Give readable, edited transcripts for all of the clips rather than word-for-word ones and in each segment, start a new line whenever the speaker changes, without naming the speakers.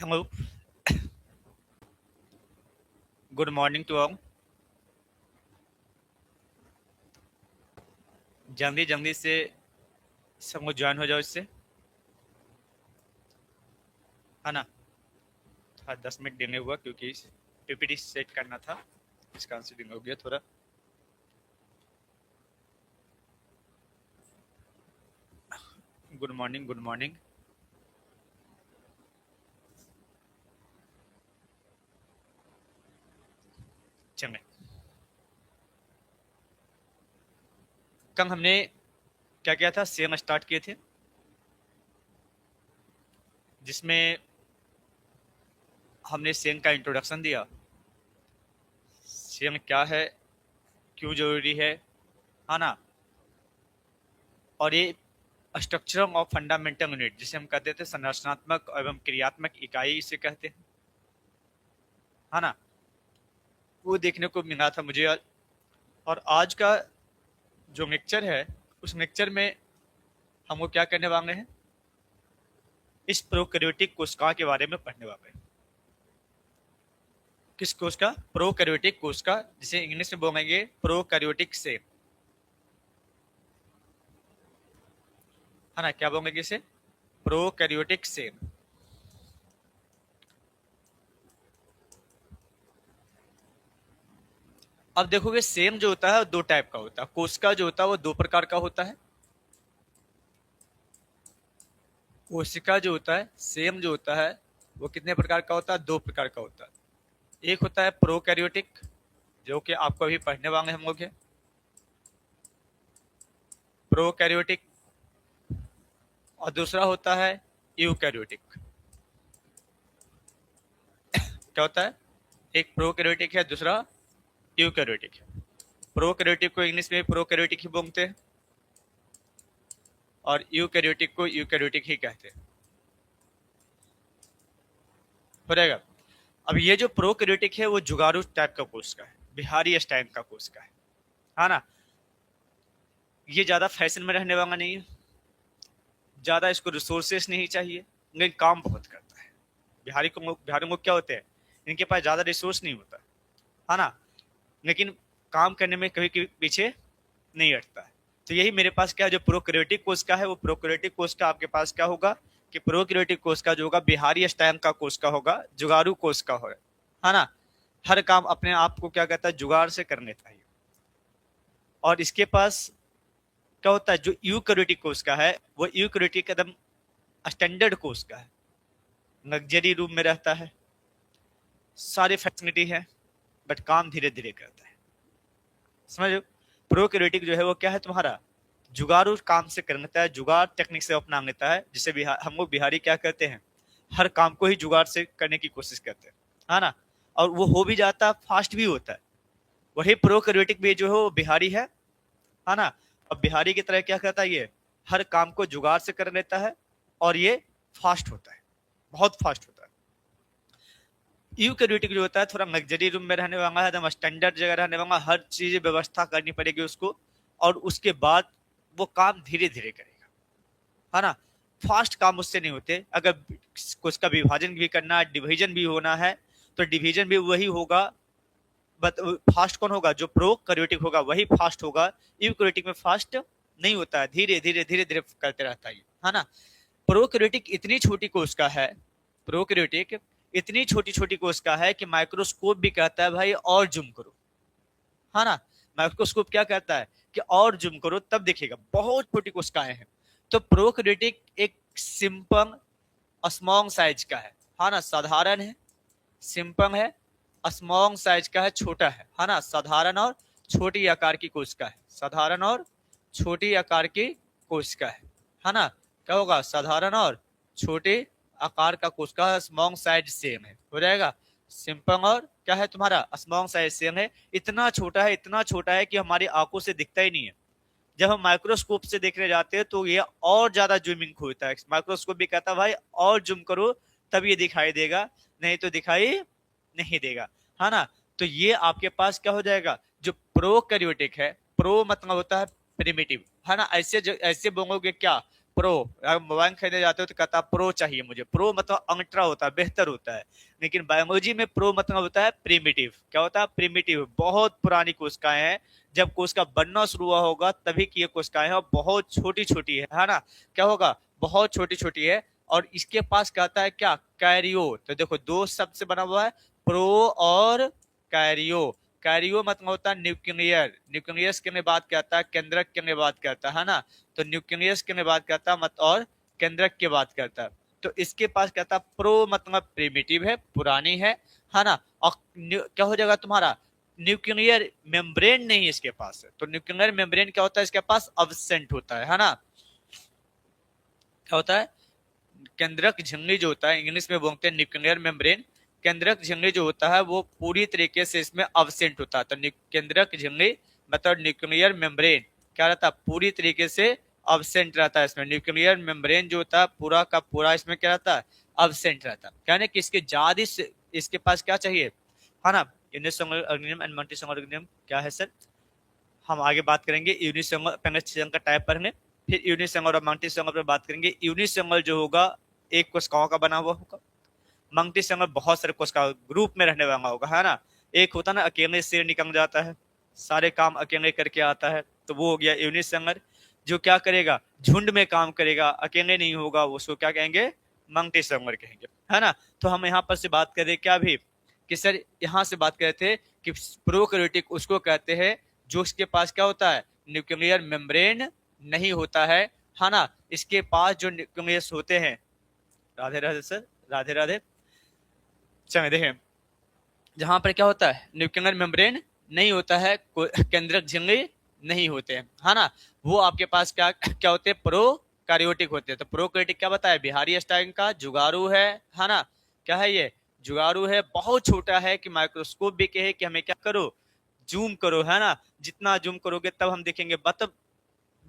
Hello, good morning to all. जल्दी जल्दी से सब लोग ज्वाइन हो जाओ इससे, है ना। हाँ, 10 मिनट डिले हुआ क्योंकि पीपीटी सेट करना था, इसका आंसर डिले हो गया थोड़ा। Good morning, good morning. चलें, कल हमने क्या किया था, सेम स्टार्ट किए थे, जिसमें हमने सेम का इंट्रोडक्शन दिया। सेम क्या है, क्यों जरूरी है ना। और ये स्ट्रक्चर ऑफ फंडामेंटल यूनिट, जिसे हम कहते थे संरचनात्मक एवं क्रियात्मक इकाई इसे कहते हैं, है ना। वो देखने को मिला था मुझे आज। और आज का जो मिक्सचर है, उस मिक्सचर में हम वो क्या करने वाले हैं, इस प्रोकैरियोटिक कोशिका के बारे में पढ़ने वाले हैं। किस कोशिका? प्रोकैरियोटिक कोशिका, जिसे इंग्लिश में बोलेंगे प्रोकैरियोटिक सेल, है ना। क्या बोलेंगे इसे? Prokaryotic cell. अब देखोगे, सेल जो होता है दो टाइप का होता है, कोशिका जो होता है वो दो प्रकार का होता है। कोशिका जो होता है, सेल जो होता है, वो कितने प्रकार का होता है? दो प्रकार का होता है। एक होता है प्रोकैरियोटिक, जो कि आपको अभी पढ़ने वाले हम लोग हैं, प्रोकैरियोटिक। और दूसरा होता है यूकैरियोटिक। क्या होता है? एक प्रोकैरियोटिक है, दूसरा यूकैरियोटिक है। प्रोकैरियोटिक को इंग्लिश में प्रोकैरियोटिक ही बोलते हैं, और यूकैरियोटिक को यूकैरियोटिक ही कहते हैं। हो जाएगा। अब ये जो प्रोकैरियोटिक है वो जुगाड़ू टाइप का कोशिका है, बिहारी स्टाइल का कोशिका है ना। ये ज्यादा फैशन में रहने वाला नहीं है, ज्यादा इसको रिसोर्सेस नहीं चाहिए, लेकिन काम बहुत करता है। बिहारी लोग क्या होते हैं, इनके पास ज्यादा रिसोर्स नहीं होता, है ना, लेकिन काम करने में कभी कभी पीछे नहीं हटता है। तो यही मेरे पास क्या है, जो प्रोकैरियोटिक कोशिका है, वो प्रोकैरियोटिक कोशिका आपके पास क्या होगा कि प्रोकैरियोटिक कोशिका जो होगा बिहारी स्टाइल का कोशिका होगा, जुगाड़ू कोशिका होगा, है ना। हर काम अपने आप को क्या कहता है, जुगाड़ से कर लेता है। और इसके पास क्या होता है, जो यूकैरियोटिक कोशिका है, वो यूकैरियोटिक एकदम स्टैंडर्ड कोशिका है, लग्जरी रूम में रहता है, सारी फैसिलिटी है, बट काम धीरे धीरे करता है। समझ लो, प्रोकैरियोटिक जो है वो क्या है, तुम्हारा जुगाड़ू काम से कर लेता है, जुगाड़ टेक्निक से अपना लेता है, जिसे हम लोग बिहारी क्या करते हैं, हर काम को ही जुगाड़ से करने की कोशिश करते हैं, है ना। और वो हो भी जाता है, फास्ट भी होता है। वही प्रोकैरियोटिक भी जो है वो बिहारी है ना। अब बिहारी की तरह क्या करता है, ये हर काम को जुगाड़ से कर लेता है, और ये फास्ट होता है, बहुत फास्ट होता है। यूकैरियोटिक जो होता है थोड़ा लग्जरी रूम में रहने वाला है, एकदम स्टैंडर्ड जगह रहने वाला, हर चीज व्यवस्था करनी पड़ेगी उसको, और उसके बाद वो काम धीरे धीरे करेगा, है ना। फास्ट काम उससे नहीं होते। अगर कुछ का विभाजन भी करना है, डिवीजन भी होना है, तो डिवीजन भी वही होगा, बट फास्ट कौन होगा? जो प्रोकैरियोटिक होगा वही फास्ट होगा। यूकैरियोटिक में फास्ट नहीं होता है, धीरे धीरे धीरे धीरे करते रहता है ना। प्रोकैरियोटिक इतनी छोटी कोशिका है, प्रोकैरियोटिक इतनी छोटी छोटी कोशिका है कि माइक्रोस्कोप भी कहता है भाई और जूम करो, है ना। माइक्रोस्कोप क्या कहता है कि और जूम करो तब दिखेगा, बहुत छोटी कोशिकाएं हैं। तो प्रोकैरियोटिक एक सिंपल स्मॉल साइज का है ना, साधारण है, सिंपल है, स्मॉल साइज का है, छोटा है ना। साधारण और छोटी आकार की कोशिका है, साधारण और छोटी आकार की कोशिका है ना। क्या होगा? साधारण और छोटे आकार का कोशिका, स्मॉल साइज सेम है, हो जाएगा। सिंपल और क्या है तुम्हारा? स्मॉल साइज सेम है। इतना छोटा है, इतना छोटा है कि हमारी आंखों से दिखता ही नहीं है। जब हम माइक्रोस्कोप से देखने जाते हैं तो ये और ज्यादा जूमिंग होता है, माइक्रोस्कोप भी कहता है भाई और जूम करो तब ये दिखाई देगा, नहीं तो दिखाई नहीं देगा, है ना। तो ये आपके पास क्या हो जाएगा, जो प्रोकैरियोटिक है, प्रो मतलब होता है प्रिमिटिव, है ना। ऐसे बोलोगे क्या, प्रो, अगर मोबाइल खरीदने जाते हो तो कहता है प्रो चाहिए मुझे, प्रो मतलब अल्ट्रा होता है, बेहतर होता है। लेकिन बायोलॉजी में प्रो मतलब होता है प्रिमिटिव। क्या होता है? प्रिमिटिव। बहुत पुरानी कोशिकाएं हैं, जब कोशिका बनना शुरू हुआ होगा तभी की ये कोशिकाएं हैं, और बहुत छोटी छोटी है ना। क्या होगा? बहुत छोटी छोटी है। और इसके पास कहता है क्या? कैरियो। तो देखो दो शब्द से बना हुआ है, प्रो और कैरियो। कैरियो मतलब होता है न्यूक्लियर। न्यूक्लियस के बात कहता है, केंद्रक के बात कहता है ना। तो न्यूक्लियस के बात करता है मत, और केंद्रक की बात करता है। तो इसके पास कहता है प्रो मतलब प्रिमिटिव है, पुरानी है ना। और क्या हो जाएगा तुम्हारा? न्यूक्लियर मेम्ब्रेन नहीं इसके पास है। तो न्यूक्लियर मेम्ब्रेन क्या होता है? इसके पास अब्सेंट होता है ना। क्या होता है? केंद्रक झिल्ली जो होता है, इंग्लिश में बोलते हैं न्यूक्लियर मेम्ब्रेन। केंद्रक झिल्ली जो होता है वो पूरी तरीके से इसमें अब्सेंट होता है। तो केंद्रक झिल्ली मतलब न्यूक्लियर मेम्ब्रेन क्या रहता है? पूरी तरीके से अब्सेंट रहता है इसमें। न्यूक्लियर मेम्ब्रेन जो होता है पूरा का पूरा इसमें क्या रहता है? अब्सेंट रहता है। कहने कि इसके ज्यादा इसके पास क्या चाहिए, है ना। Unicellular organism and multicellular organism क्या है सर? हम आगे बात करेंगे यूनिसेलुलर, पहले सेल का टाइप पढ़ेंगे, फिर यूनिसेलुलर और मल्टीसेलुलर पर बात करेंगे। यूनिसेलुलर जो होगा एक कोशिकाओं का बना हुआ होगा, मल्टीसेलुलर बहुत सारे कोशिका ग्रुप में रहने वाला होगा, है ना। एक होता ना अकेले से निकल जाता है, सारे काम अकेले करके आता है, तो वो हो गया यूनिसेलुलर। जो क्या करेगा? झुंड में काम करेगा, अकेले नहीं होगा, उसको क्या कहेंगे? मल्टीसेलुलर कहेंगे, है ना। तो हम यहाँ पर से बात करें क्या भी कि सर यहाँ से बात करते थे कि प्रोकैरियोटिक उसको कहते हैं जो इसके पास क्या होता है? न्यूक्लियर मेम्ब्रेन नहीं होता है ना। इसके पास जो न्यूक्लियस होते हैं, राधे राधे सर, राधे राधे। चलिए देखें, जहां पर क्या होता है? न्यूक्लियर मेम्ब्रेन नहीं होता है, केंद्रक झिल्ली नहीं होते हैं, है ना। वो आपके पास क्या क्या होते हैं? प्रोकैरियोटिक होते हैं। तो प्रोकैरियोटिक क्या बताया? बिहारी स्टाइल का जुगाड़ू है ना। क्या है ये? जुगाड़ू है, बहुत छोटा है कि माइक्रोस्कोप भी कहे कि हमें क्या करो? जूम करो, है ना। जितना जूम करोगे तब हम देखेंगे, मतलब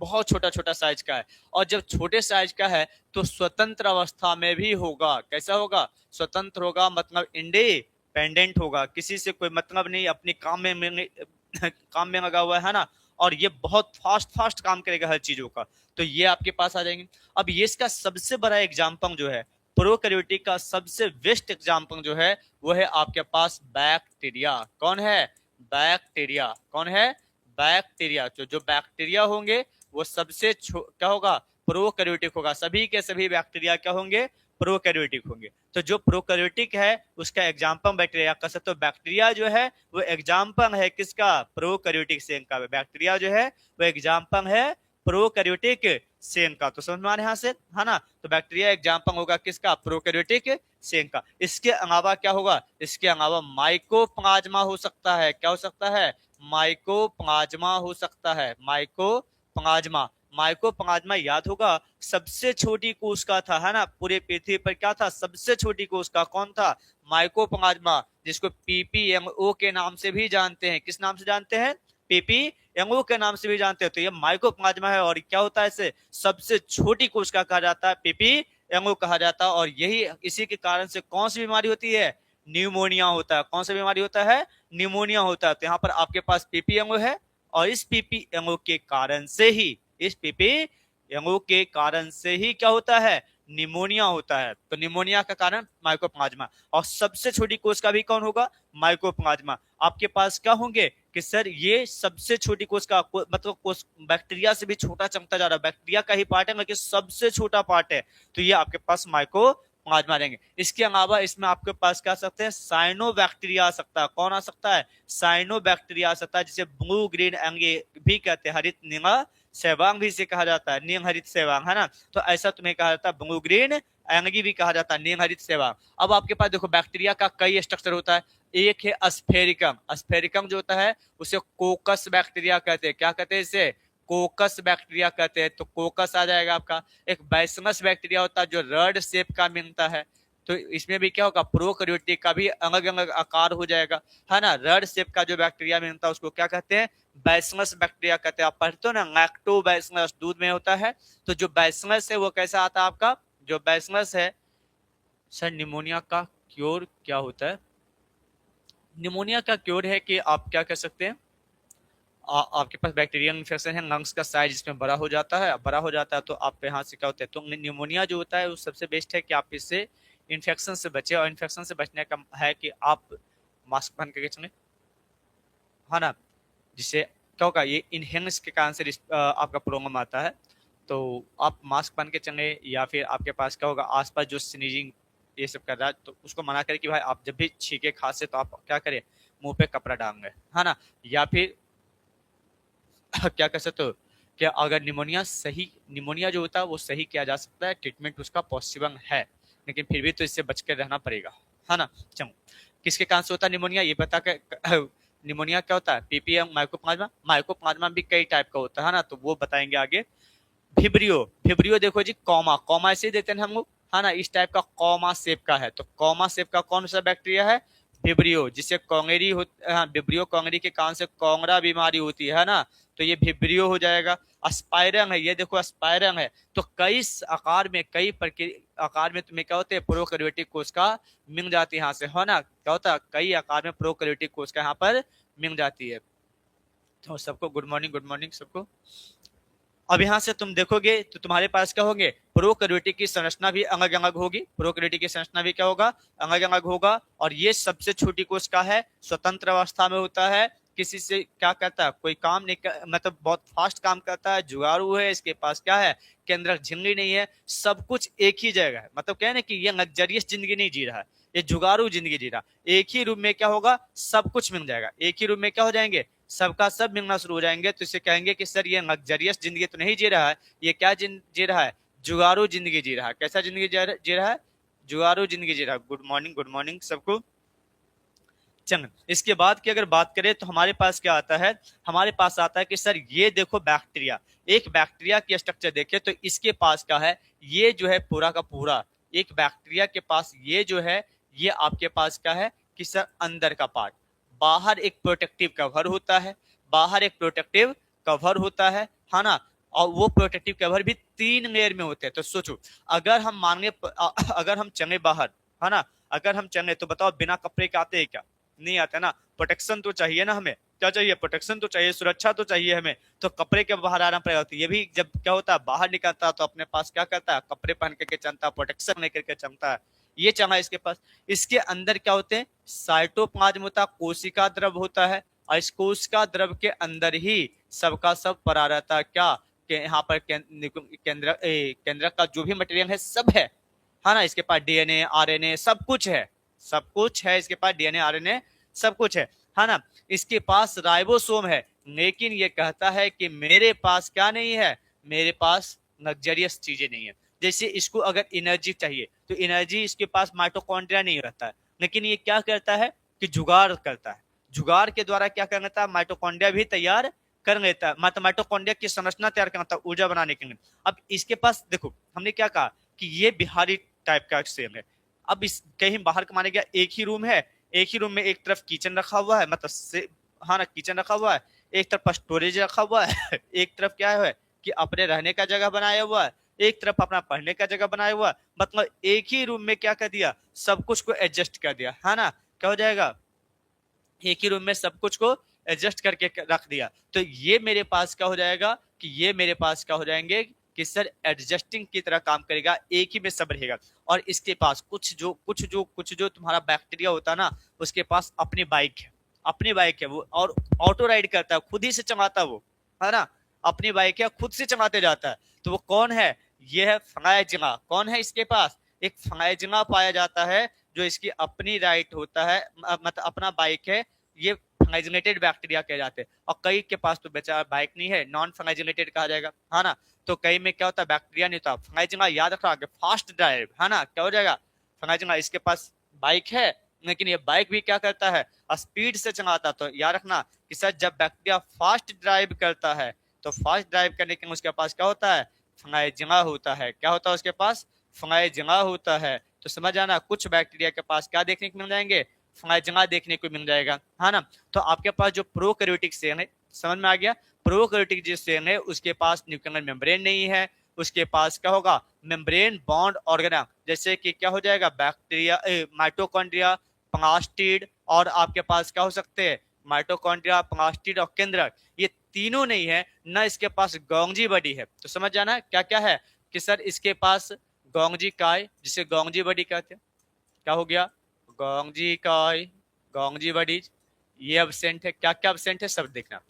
बहुत छोटा छोटा साइज का है। और जब छोटे साइज का है तो स्वतंत्र अवस्था में भी होगा। कैसा होगा? स्वतंत्र होगा, मतलब इंडिपेंडेंट होगा, किसी से कोई मतलब नहीं, अपने काम में काम में लगा हुआ है ना। और ये बहुत फास्ट फास्ट काम करेगा हर चीजों का। तो ये आपके पास आ जाएंगे। अब ये इसका सबसे बड़ा एग्जाम्पल जो है प्रोकैरियोटिक का, सबसे बेस्ट एग्जाम्पल जो है वो है आपके पास बैक्टीरिया। कौन है? बैक्टीरिया। कौन है? बैक्टीरिया। जो बैक्टीरिया होंगे वो सबसे क्या होगा? प्रोकैरियोटिक होगा। सभी के सभी बैक्टीरिया क्या होंगे? प्रोकैरियोटिक होंगे। तो जो प्रोकैरियोटिक है उसका एग्जाम्पल बैक्टीरिया का। तो बैक्टीरिया जो है वो एग्जाम्पल है किसका? प्रोकैरियोटिक सेल का। बैक्टीरिया जो है वो एग्जाम्पल है प्रोकैरियोटिक सेल का। तो समझ में आ रहा है यहाँ से, है ना। तो बैक्टीरिया एग्जाम्पल होगा किसका? प्रोकैरियोटिक सेल का। इसके अलावा क्या होगा? इसके अलावा माइकोप्लाज्मा हो सकता है। क्या हो सकता है? माइकोप्लाज्मा हो सकता है। माइकोप्लाज्मा। माइकोप्लाज्मा याद होगा सबसे छोटी कोशिका था, है ना। पूरे पृथ्वी पर क्या था? सबसे छोटी कोशिका कौन था? माइकोप्लाज्मा, जिसको पीपीएमओ के नाम से भी जानते हैं। किस नाम से जानते हैं? पीपीएमओ के नाम से भी जानते हैं। तो ये माइकोप्लाज्मा है। और क्या होता है? इसे सबसे छोटी कोशिका कहा जाता है, पीपीएमओ कहा जाता है। और यही इसी के कारण से कौन सी बीमारी होती है? न्यूमोनिया होता है। कौन सा बीमारी होता है? न्यूमोनिया होता है। तो यहाँ पर आपके पास पीपीएमओ है, और इस पीपीएमओ के कारण से ही, इस पीपीएमओ के कारण से ही क्या होता है? निमोनिया होता है। तो निमोनिया का कारण माइकोप्लाज्मा। और सबसे छोटी कोशिका भी कौन होगा? माइकोप्लाज्मा। आपके पास क्या होंगे कि सर ये सबसे छोटी कोशिका, मतलब बैक्टीरिया से भी छोटा चमकता जा रहा है, बैक्टीरिया का ही पार्ट है लेकिन सबसे छोटा पार्ट है। तो ये आपके पास माइकोप्लाज्मा रहेंगे। इसके अलावा इसमें आपके पास क्या आ सकते हैं? साइनोबैक्टीरिया आ सकता है। कौन आ सकता है? साइनोबैक्टीरिया आ सकता है, जिसे ब्लू ग्रीन एंगी भी कहते हैं, हरित नीला सेवांग भी इसे कहा जाता है, नील हरित सेवांग, है ना। तो ऐसा तुम्हें कहा जाता है, ब्लू ग्रीन एंगी भी कहा जाता है, नील हरित सेवांग। अब आपके पास देखो बैक्टीरिया का कई स्ट्रक्चर होता है। एक है अस्फेरिकम। अस्फेरिकम जो होता है उसे कोकस बैक्टीरिया कहते हैं। क्या कहते हैं इसे? कोकस बैक्टीरिया कहते हैं। तो कोकस आ जाएगा आपका। एक बैसमस बैक्टीरिया होता है जो रड शेप का मिलता है। तो इसमें भी क्या होगा? प्रोकैरियोटिक का भी अलग अलग आकार हो जाएगा, है ना। रड शेप का जो बैक्टीरिया मिलता है उसको क्या कहते हैं? बैसिलस बैक्टीरिया कहते हैं। आप पढ़ते हो ना, लैक्टोबैसिलस दूध में होता है। तो जो बैसिलस है वो कैसा आता है आपका? जो बैसिलस है, सर निमोनिया का क्योर क्या होता है? निमोनिया का क्योर है कि आप क्या कर सकते हैं? आपके पास बैक्टीरियल इन्फेक्शन है, लंग्स का साइज इसमें बड़ा हो जाता है, तो आप यहाँ से क्या होता है, तो निमोनिया जो होता है वो सबसे बेस्ट है कि आप इससे इन्फेक्शन से बचे, और इन्फेक्शन से बचने का है कि आप मास्क पहन के चले, है ना, जिससे क्या होगा, ये इनहेलेंस के कारण से आपका प्रॉब्लम आता है, तो आप मास्क पहन के चले, या फिर आपके पास क्या होगा, आसपास जो स्नीजिंग ये सब कर रहा है तो उसको मना करें कि भाई आप जब भी छींके खांसे तो आप क्या करें, मुंह पे कपड़ा डाल दें, है ना, या फिर क्या कर सकते हो, क्या अगर निमोनिया जो होता है वो सही किया जा सकता है, ट्रीटमेंट उसका पॉसिबल है, लेकिन फिर भी तो इससे बच कर रहना पड़ेगा, है ना। चलो, किसके कारण से होता है निमोनिया ये बता कर निमोनिया क्या होता है, पीपीएम, माइकोप्लाज्मा भी कई टाइप का होता है ना, तो वो बताएंगे आगे। भिब्रियो देखो जी, कॉमा कॉमा ऐसे ही देते हैं हम लोग, है ना, इस टाइप का कॉमा शेप का है, तो कॉमा शेप का कौन सा बैक्टीरिया है, भिब्रियो, जिससे कोंगेरी हो, हाँ, भिब्रियो कोंगेरी के कारण से कोंगरा बीमारी होती है ना, तो ये भिब्रियो हो जाएगा। अस्पायरम है, ये देखो अस्पायरम है, तो कई आकार में, आकार में तुम्हें क्या होते हैं, प्रोकैरियोटिक कोशिका मिल जाती है यहाँ से, है ना, क्या होता है, कई आकार में प्रोकैरियोटिक कोशिका यहाँ पर मिल जाती है। तो सबको गुड मॉर्निंग, गुड मॉर्निंग सबको। अब यहाँ से तुम देखोगे तो तुम्हारे पास क्या होंगे, प्रोकैरियोटिक की संरचना भी अलग अलग होगी, प्रोकैरियोटिक की संरचना भी क्या होगा, अलग अलग होगा, और ये सबसे छोटी कोशिका है, स्वतंत्र अवस्था में होता है, किसी से क्या करता है, कोई काम नहीं मतलब बहुत फास्ट काम करता है, जुगाड़ू है, इसके पास क्या है, केंद्रक झिल्ली नहीं है, सब कुछ एक ही जगह है, मतलब क्या है ना कि ये लग्जरियस जिंदगी नहीं जी रहा है, ये जुगाड़ू जिंदगी जी रहा, एक ही रूम में क्या होगा, सब कुछ मिल जाएगा, एक ही रूम में क्या हो जाएंगे, सबका सब मिलना शुरू हो जाएंगे, तो इसे कहेंगे कि सर ये लग्जरियस जिंदगी तो नहीं जी रहा है, ये क्या जी रहा है, जुगाड़ू जिंदगी जी रहा है। कैसा जिंदगी जी रहा है, जुगाड़ू जिंदगी जी रहा है। गुड मॉर्निंग सबको। चलो, इसके बाद की अगर बात करें तो हमारे पास क्या आता है, हमारे पास आता है कि सर ये देखो बैक्टीरिया, एक बैक्टीरिया की स्ट्रक्चर देखे तो इसके पास क्या है, ये जो है पूरा का पूरा, एक बैक्टीरिया के पास ये जो है, ये आपके पास क्या है कि सर अंदर का पार्ट, बाहर एक प्रोटेक्टिव कवर होता है, बाहर एक प्रोटेक्टिव कवर होता है ना, और वो प्रोटेक्टिव कवर भी 3 लेयर में होते हैं। तो सोचो, अगर हम मांगे, अगर हम चले बाहर, है ना, अगर हम चले तो बताओ बिना कपड़े के आते हैं क्या, नहीं आता ना, प्रोटेक्शन तो चाहिए ना, हमें क्या चाहिए, प्रोटेक्शन तो चाहिए, सुरक्षा तो चाहिए हमें, तो कपड़े के बाहर आना पड़ेगा। तो ये भी जब क्या होता है, बाहर निकलता है तो अपने पास क्या करता है, कपड़े पहन करके चलता है, प्रोटेक्शन लेकर के चलता है, ये चला इसके पास। इसके अंदर क्या होते हैं, साइटोप्लाज्म होता है, कोशिका द्रव होता है, और इस कोशिका द्रव के अंदर ही सबका सब पड़ा रहता है, क्या कि यहाँ पर केंद्र का जो भी मटेरियल है सब है ना, इसके पास डीएनए आरएनए सब कुछ है, सब कुछ है इसके पास, डीएनए आरएनए सब कुछ है ना। इसके पास राइबोसोम है, लेकिन ये कहता है कि मेरे पास क्या नहीं है, मेरे पास लग्जरियस चीजें नहीं है। जैसे इसको अगर एनर्जी चाहिए तो एनर्जी इसके पास माइटोकॉन्ड्रिया नहीं रहता है, लेकिन ये क्या करता है कि जुगाड़ करता है, जुगाड़ के द्वारा क्या कर लेता है, माइटोकॉन्ड्रिया भी तैयार कर लेता है, मतलब माइटोकॉन्ड्रिया की संरचना तैयार करता है ऊर्जा बनाने के लिए। अब इसके पास देखो, हमने क्या कहा कि ये बिहारी टाइप का सेल है। अब इस कहीं बाहर कमाने गया, एक ही रूम है, एक ही रूम में एक तरफ किचन रखा हुआ है, मतलब से हाँ ना, किचन रखा हुआ है, एक तरफ स्टोरेज रखा हुआ है एक तरफ क्या है कि अपने रहने का जगह बनाया हुआ है, एक तरफ अपना पढ़ने का जगह बनाया हुआ है, मतलब एक ही रूम में क्या कर दिया, सब कुछ को एडजस्ट कर दिया, है ना, क्या हो जाएगा, एक ही रूम में सब कुछ को एडजस्ट करके रख दिया। तो ये मेरे पास क्या हो जाएगा कि ये मेरे पास क्या हो जाएंगे कि सर एडजस्टिंग की तरह काम करेगा, एक ही में सब रहेगा। और इसके पास कुछ जो तुम्हारा बैक्टीरिया होता है ना, उसके पास अपनी बाइक है, अपनी बाइक है वो, और ऑटो राइड करता है, खुद ही से चलाता वो, है ना, अपनी बाइक है, खुद से चलाते जाता है। तो वो कौन है, ये है फ्लाइजिला। कौन है इसके पास, एक फ्लाइजिला पाया जाता है, जो इसकी अपनी राइट होता है, मतलब अपना बाइक है, ये फ्लाइजिलेटेड बैक्टीरिया कहे जाते हैं। और कई के पास तो बेचारा बाइक नहीं है, नॉन फ्लाइजिलेटेड कहा जाएगा, है ना। तो कई में क्या होता है, बैक्टीरिया नहीं होता, फ्लाइजिला याद रखा, फास्ट ड्राइव, है ना, क्या हो जाएगा, फ्लाइजिला इसके पास बाइक है, लेकिन ये बाइक भी क्या करता है, स्पीड से चलाता। तो याद रखना कि सर जब बैक्टीरिया फास्ट ड्राइव करता है, तो फास्ट ड्राइव करने के उसके पास क्या होता है, फ्लाइजिला होता है, क्या होता है उसके पास, फ्लाइजिला होता है। तो समझ आना, कुछ बैक्टीरिया के पास क्या देखने को मिल जाएंगे, फ्लाइजिला देखने को मिल जाएगा, है ना। तो आपके पास जो प्रोकैरियोटिक सेल है, समझ में आ गया, प्रोकैरियोटिक जो सेल है उसके पास न्यूक्लियर मेम्ब्रेन नहीं है, उसके पास क्या होगा, मेम्ब्रेन बॉन्ड ऑर्गेना, जैसे कि क्या हो जाएगा, बैक्टीरिया, माइटोकॉन्ड्रिया, प्लास्टिड, और आपके पास क्या हो सकते हैं, माइटोकॉन्ड्रिया, प्लास्टिड और केंद्रक, ये तीनों नहीं है, ना इसके पास गोंगजी बॉडी है। तो समझ जाना क्या क्या है कि सर इसके पास गोंगजी काय, जिसे गोंगजी बॉडी कहते हैं, क्या हो गया, गोंगजी काय, गोंगजी बॉडी ये अब्सेंट है। क्या क्या अब्सेंट है सब देखना,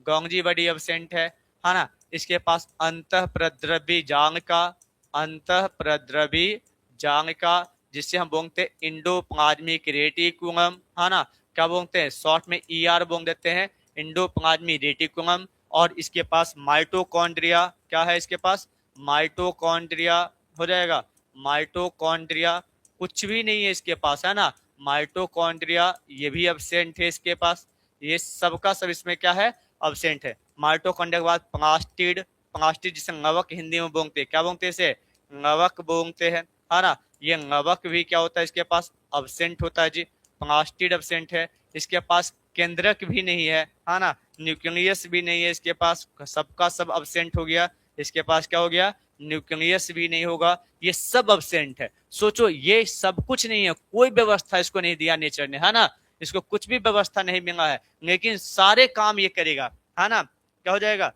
गोंगजी बॉडी अब्सेंट है ना। इसके पास अंतः प्रद्रवी जांग का, अंतः प्रद्रवी जांग का, जिससे हम बोलते हैं इंडोप्लाज्मिक रेटिकुलम, है ना। क्या बोलते हैं, शॉर्ट में ईआर बोल देते हैं, इंडोप्लाज्मिक रेटिकुलम। और इसके पास माइटोकॉन्ड्रिया, क्या है इसके पास, माइटोकॉन्ड्रिया हो जाएगा, माइटोकॉन्ड्रिया कुछ भी नहीं है इसके पास, है ना। माइटोकॉन्ड्रिया ये भी अब्सेंट है इसके पास, ये सबका सब इसमें क्या है, अब्सेंट है। माइटोकॉन्ड्रिया के बाद प्लास्टिड, प्लास्टिड जिसे नवक हिंदी में बोलते हैं, क्या बोलते हैं इसे, नवक बोलते हैं, है ना। ये नवक भी क्या होता है इसके पास, अब्सेंट होता है जी। प्लास्टिड अब्सेंट है। इसके पास केंद्रक भी नहीं है ना, न्यूक्लियस भी नहीं है इसके पास, सबका सब अब्सेंट हो गया। इसके पास क्या हो गया, न्यूक्लियस भी नहीं होगा, ये सब अब्सेंट है। सोचो ये सब कुछ नहीं है, कोई व्यवस्था इसको नहीं दिया नेचर ने, है ना। इसको कुछ भी व्यवस्था नहीं मिला है, लेकिन सारे काम ये करेगा, है ना। क्या हो जाएगा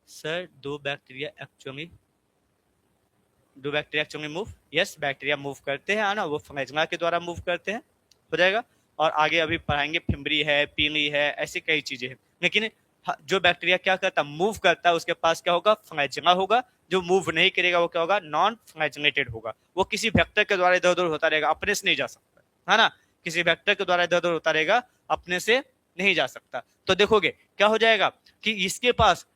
सर, दो bacteria actually move, yes bacteria move करते हैं, है ना, वो फ्लैजेला के द्वारा मूव करते हैं, हो जाएगा। और आगे अभी पढ़ाएंगे फिम्बरी है, पीली है, ऐसी कई चीजें हैं। लेकिन जो बैक्टीरिया क्या करता है, मूव करता है, उसके पास क्या होगा, फ्लैजेला होगा। जो मूव नहीं करेगा वो क्या होगा, नॉन फ्लैजेलेटेड होगा। वो किसी वेक्टर के द्वारा इधर उधर होता रहेगा, अपने से नहीं जा सकता, है ना। किसी वेक्टर के द्वारा इधर उधर होता रहेगा, अपने से नहीं जा सकता। तो देखोगे क्या हो जाएगा कि इसके पास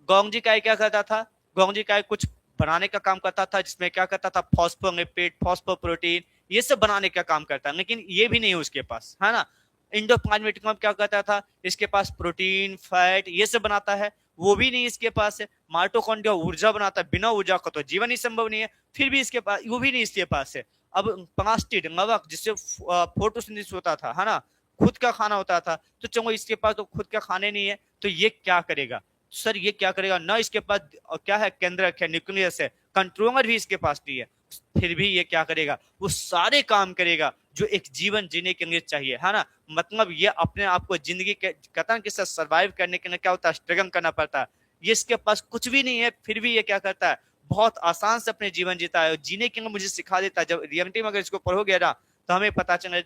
गोंगजी काय क्या करता था, गोंगजी काय कुछ बनाने का काम करता था, जिसमें क्या करता था, फॉस्फोलिपिड, फॉस्फोप्रोटीन, ये सब बनाने का काम करता है। लेकिन ये भी नहीं है उसके पास, है ना। इंडोप्लाज्मिक क्या करता था, इसके पास प्रोटीन, फैट, ये सब बनाता है, वो भी नहीं इसके पास है। माइटोकॉन्ड्रिया ऊर्जा बनाता है, बिना ऊर्जा का तो जीवन ही संभव नहीं है, फिर भी इसके पास, वो भी नहीं इसके पास है। अब प्लास्टिड नवक, जिससे फोटोसिंथेसिस होता था, है ना, खुद का खाना होता था, तो चलो इसके पास तो खुद का खाने नहीं है, तो ये क्या करेगा सर, ये क्या करेगा ना, इसके पास क्या है, केंद्रक है, न्यूक्लियस है, कंट्रोलर भी इसके पास नहीं है, फिर भी ये क्या करेगा, वो सारे काम करेगा जो एक जीवन जीने के लिए चाहिए, है ना। मतलब ये अपने आप को जिंदगी के कथन के साथ सर्वाइव करने के लिए क्या होता है, स्ट्रगल करना पड़ता है। ये इसके पास कुछ भी नहीं है, फिर भी ये क्या करता है, बहुत आसान से अपने जीवन जीता है, जीने के लिए मुझे सिखा देता है। जब रियलिटी में अगर इसको पढ़ोगे ना, तो हमें पता चल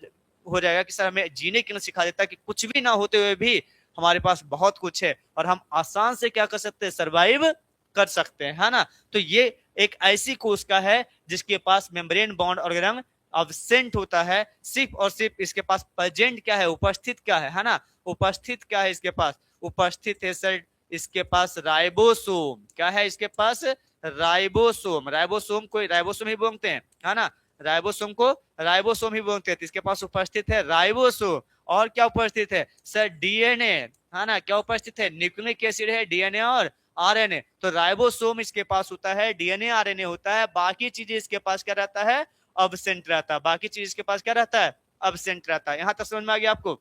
हो जाएगा कि सर हमें जीने के लिए सिखा देता है कि कुछ भी ना होते हुए भी हमारे पास बहुत कुछ है, और हम आसान से क्या कर सकते हैं, सर्वाइव कर सकते हैं, है ना। तो ये एक ऐसी कोशिका है जिसके पास मेम्ब्रेन बॉन्ड ऑर्गेनम अब्सेंट होता है, सिर्फ और सिर्फ इसके पास प्रेजेंट क्या है, उपस्थित क्या है ना, उपस्थित क्या है इसके पास, उपस्थित है सर इसके पास राइबोसोम। क्या है इसके पास, राइबोसोम। राइबोसोम को राइबोसोम ही बोलते हैं, है ना, राइबोसोम को राइबोसोम ही बोलते हैं। तो इसके पास उपस्थित है राइबोसोम। और क्या उपस्थित है सर, डीएनए, है ना, क्या उपस्थित है, न्यूक्लिक एसिड है, डीएनए और आरएनए। तो राइबोसोम इसके पास होता है, डीएनए आरएनए होता है, बाकी चीजें इसके पास क्या रहता है, अब्सेंट रहता है। बाकी चीज इसके पास क्या रहता है, अब्सेंट रहता है। यहां तक समझ में आ गया आपको,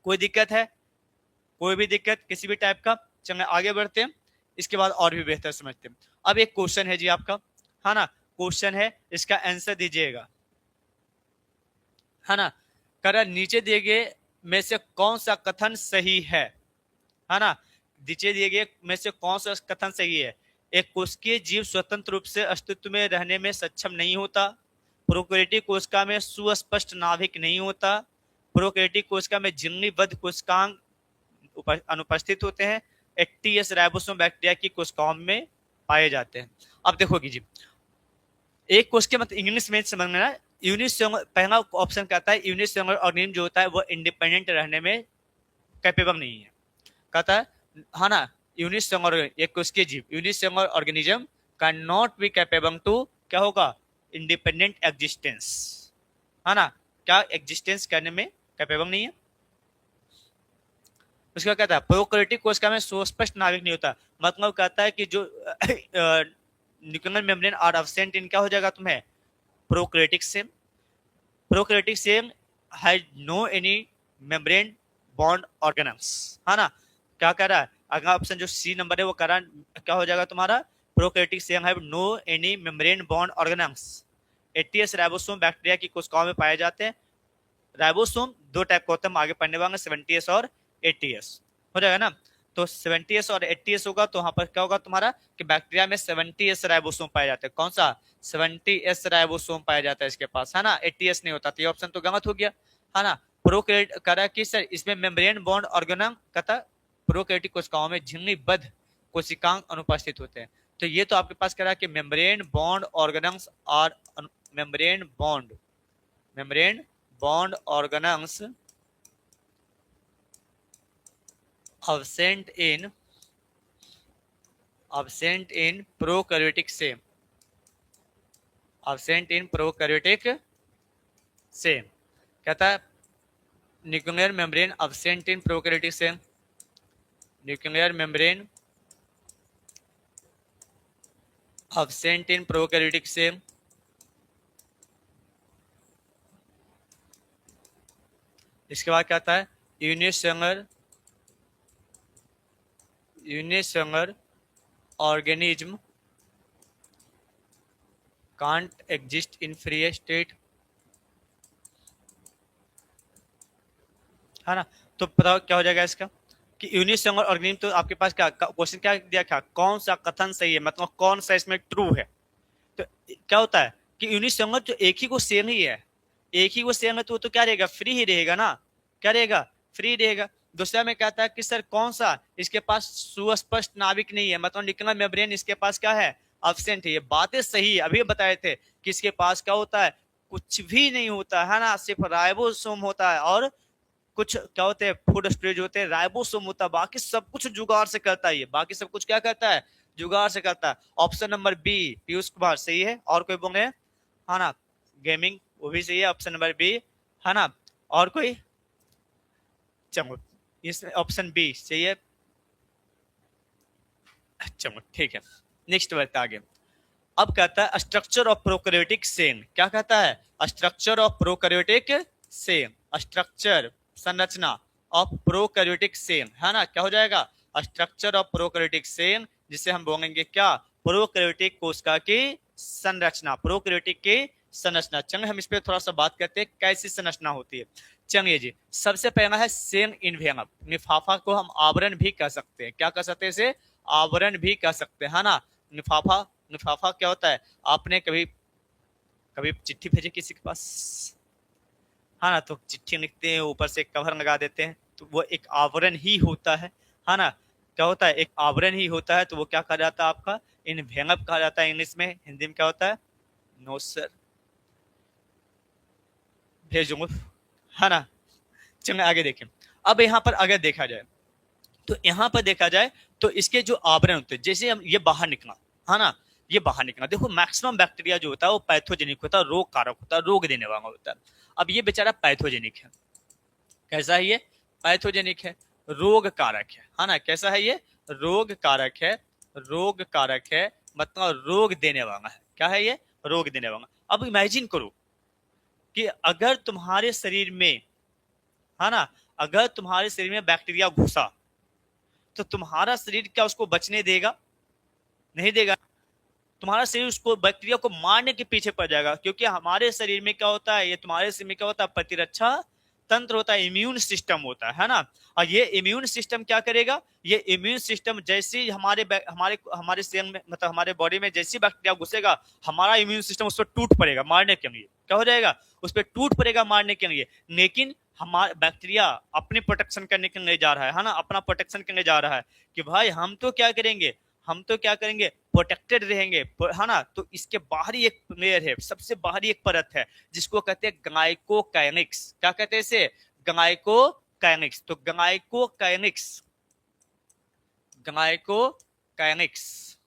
कोई दिक्कत है, कोई भी दिक्कत किसी भी टाइप का। चलिए आगे बढ़ते हैं, इसके बाद और भी बेहतर समझते हैं। अब एक क्वेश्चन है जी आपका, है ना, क्वेश्चन है, इसका आंसर दीजिएगा, है ना। करा नीचे दिए गए में से कौन सा कथन सही है ना। नीचे दिए गए में से कौन सा कथन सही है। एक कोशिकीय जीव स्वतंत्र रूप से अस्तित्व में रहने में सक्षम नहीं होता। प्रोकैरियोटिक कोशिका में सुस्पष्ट नाभिक नहीं होता। प्रोकैरियोटिक कोशिका में झिल्लीबद्ध कोशिकांग अनुपस्थित होते हैं। 80s राइबोसोम बैक्टीरिया की कोशिकाओं में पाए जाते हैं। अब देखोगी जी, एक कोशिका मतलब इंग्लिश में समझना, यूनिसेलुलर, पहला ऑप्शन कहता है यूनिसेलुलर ऑर्गेनिज्म जो होता है वो इंडिपेंडेंट रहने में कैपेबल नहीं है, कहता है ना। यूनिसेलुलर एक कोशिकीय जीव, unicellular organism can not be capable to, क्या होगा, इंडिपेंडेंट एग्जिस्टेंस, है ना, क्या एग्जिस्टेंस करने में कैपेबल नहीं है। उसका कहता है प्रोकैरियोटिक कोशिका में सुस्पष्ट नाभिक नहीं होता, मतलब कहता है कि जो nuclear membrane are absent in, क्या हो जाएगा तुम्हें, prokaryotic cell. Prokaryotic cell has no any membrane bound organelles, है ना। क्या कह रहा है, अगला ऑप्शन जो सी नंबर है वो कह रहा है, क्या हो जाएगा तुम्हारा, prokaryotic cell have no any membrane bound organelles. 80s ribosome bacteria की कोशिकाओं में पाए जाते हैं। राइबोसोम दो टाइप का होता है, हम आगे पढ़ने वाले 70s और 80s, हो जाएगा ना। तो 70s और 80s होगा, तो वहां पर क्या होगा तुम्हारा कि बैक्टीरिया में 70s राइबोसोम पाए जाते हैं। कौन सा? 70s राइबोसोम पाया जाता है इसके पास, है ना, 80s नहीं होता। तो ये ऑप्शन तो गलत हो गया, है ना। प्रोकैरियोट करा कि सर इसमें मेम्ब्रेन बॉन्ड ऑर्गेनम कहता प्रोकैरियोटिक कोशिकाओं में झिल्लीबद्ध कोशिकांग अनुपस्थित होते हैं। तो ये तो आपके पास करा कि मेम्ब्रेन बॉन्ड ऑर्गेनम्स और membrane bound organelles absent in prokaryotic से कहता है nuclear membrane absent in prokaryotic से, nuclear membrane absent in prokaryotic से इसके बाद क्या आता है unicellular organism can't exist in free state, है ना। तो पता क्या हो जाएगा इसका कि यूनिसेलुलर ऑर्गेनिज्म, तो आपके पास क्या क्वेश्चन क्या दिया, क्या कौन सा कथन सही है, मतलब कौन सा इसमें ट्रू है। तो क्या होता है कि यूनिसेलुलर जो एक ही को सेम ही है, एक ही को सेम है, तो वो तो क्या रहेगा, फ्री ही रहेगा ना, क्या रहेगा, फ्री रहेगा। दूसरा में कहता है कि सर कौन सा इसके पास सुस्पष्ट नाभिक नहीं है, मतलब निकलना मेम्ब्रेन इसके पास क्या है, एब्सेंट है। ये बातें सही है, अभी बताए थे कि इसके पास क्या होता है, कुछ भी नहीं होता है ना, सिर्फ राइबोसोम होता है और कुछ क्या होते हैं, फूड स्टोरेज होते हैं, राइबोसोम होता है, बाकी सब कुछ जुगाड़ से करता है। ये बाकी सब कुछ क्या करता है, जुगाड़ से करता है। Option number B Piyush Kumar सही है, और कोई बोले, है ना, गेमिंग वो भी सही है, ऑप्शन नंबर बी, है ना। और कोई, चलो इसमें ऑप्शन बी सही है, चलो ठीक है। नेक्स्ट बढ़ता आगे। अब कहता है स्ट्रक्चर ऑफ प्रोकैरियोटिक सेल, क्या कहता है, structure of prokaryotic cell, structure संरचना ऑफ प्रोकैरियोटिक सेल, है ना, क्या हो जाएगा, स्ट्रक्चर ऑफ प्रोकैरियोटिक सेल, जिसे हम बोलेंगे क्या, प्रोकैरियोटिक कोशिका की संरचना, प्रोकैरियोटिक की संरचना। चलिए हम इस पे थोड़ा सा बात करते हैं कैसी संरचना होती है। चलिए जी, सबसे पहला है सेल इनवेलप, लिफाफा को हम आवरण भी कह सकते हैं, क्या कह सकते हैं इसे, आवरण भी कह सकते हैं, है ना। लिफाफा, लिफाफा क्या होता है, आपने कभी कभी चिट्ठी भेजी किसी के पास, है ना, तो चिट्ठी लिखते हैं ऊपर से कवर लगा देते हैं, तो वो एक आवरण ही होता है ना, क्या होता है, एक आवरण ही होता है। तो वो क्या कहा जाता है आपका, इनवेलप कहा जाता है इंग्लिश में, हिंदी में क्या होता है, नो सर भेजूंगा, है ना। चलिए आगे देखें। अब यहाँ पर अगर देखा जाए, तो यहाँ पर देखा जाए तो इसके जो आवरण होते हैं, जैसे हम ये बाहर निकला, है ना, ये बाहर निकला, देखो मैक्सिमम बैक्टीरिया जो होता है वो पैथोजेनिक होता है, रोग कारक होता है, रोग देने वाला होता है। अब ये बेचारा पैथोजेनिक है, कैसा है ये, पैथोजेनिक है, रोग कारक है ना, कैसा है ये, रोग कारक है, रोग कारक है, मतलब रोग देने वाला है, क्या है ये, रोग देने वाला। अब इमेजिन करो कि अगर तुम्हारे शरीर में, है ना, अगर तुम्हारे शरीर में बैक्टीरिया घुसा, तो तुम्हारा शरीर क्या उसको बचने देगा, नहीं देगा। तुम्हारा शरीर उसको बैक्टीरिया को मारने के पीछे पड़ जाएगा, क्योंकि हमारे शरीर में क्या होता है, ये तुम्हारे शरीर में क्या होता है, प्रतिरक्षा तंत्र होता है, इम्यून सिस्टम होता है ना। और ये इम्यून सिस्टम क्या करेगा, ये इम्यून सिस्टम जैसे हमारे हमारे हमारे सेल में, मतलब हमारे बॉडी में जैसी बैक्टीरिया घुसेगा, हमारा इम्यून सिस्टम उस पर टूट पड़ेगा मारने के लिए, क्या हो जाएगा, उस पर टूट पड़ेगा मारने के लिए। लेकिन हमारा बैक्टीरिया अपनी प्रोटेक्शन करने के लिए जा रहा है ना, अपना प्रोटेक्शन करने जा रहा है कि भाई हम तो क्या करेंगे, हम तो क्या करेंगे, प्रोटेक्टेड रहेंगे, है ना। तो इसके बाहरी एक लेयर है, सबसे बाहरी एक परत है, जिसको कहते हैं ग्लाइकोकाइनेक्स, क्या कहते हैं इसे, ग्लाइकोकाइनेक्स। तो ग्लाइकोकाइनेक्स, ग्लाइकोकाइनेक्स,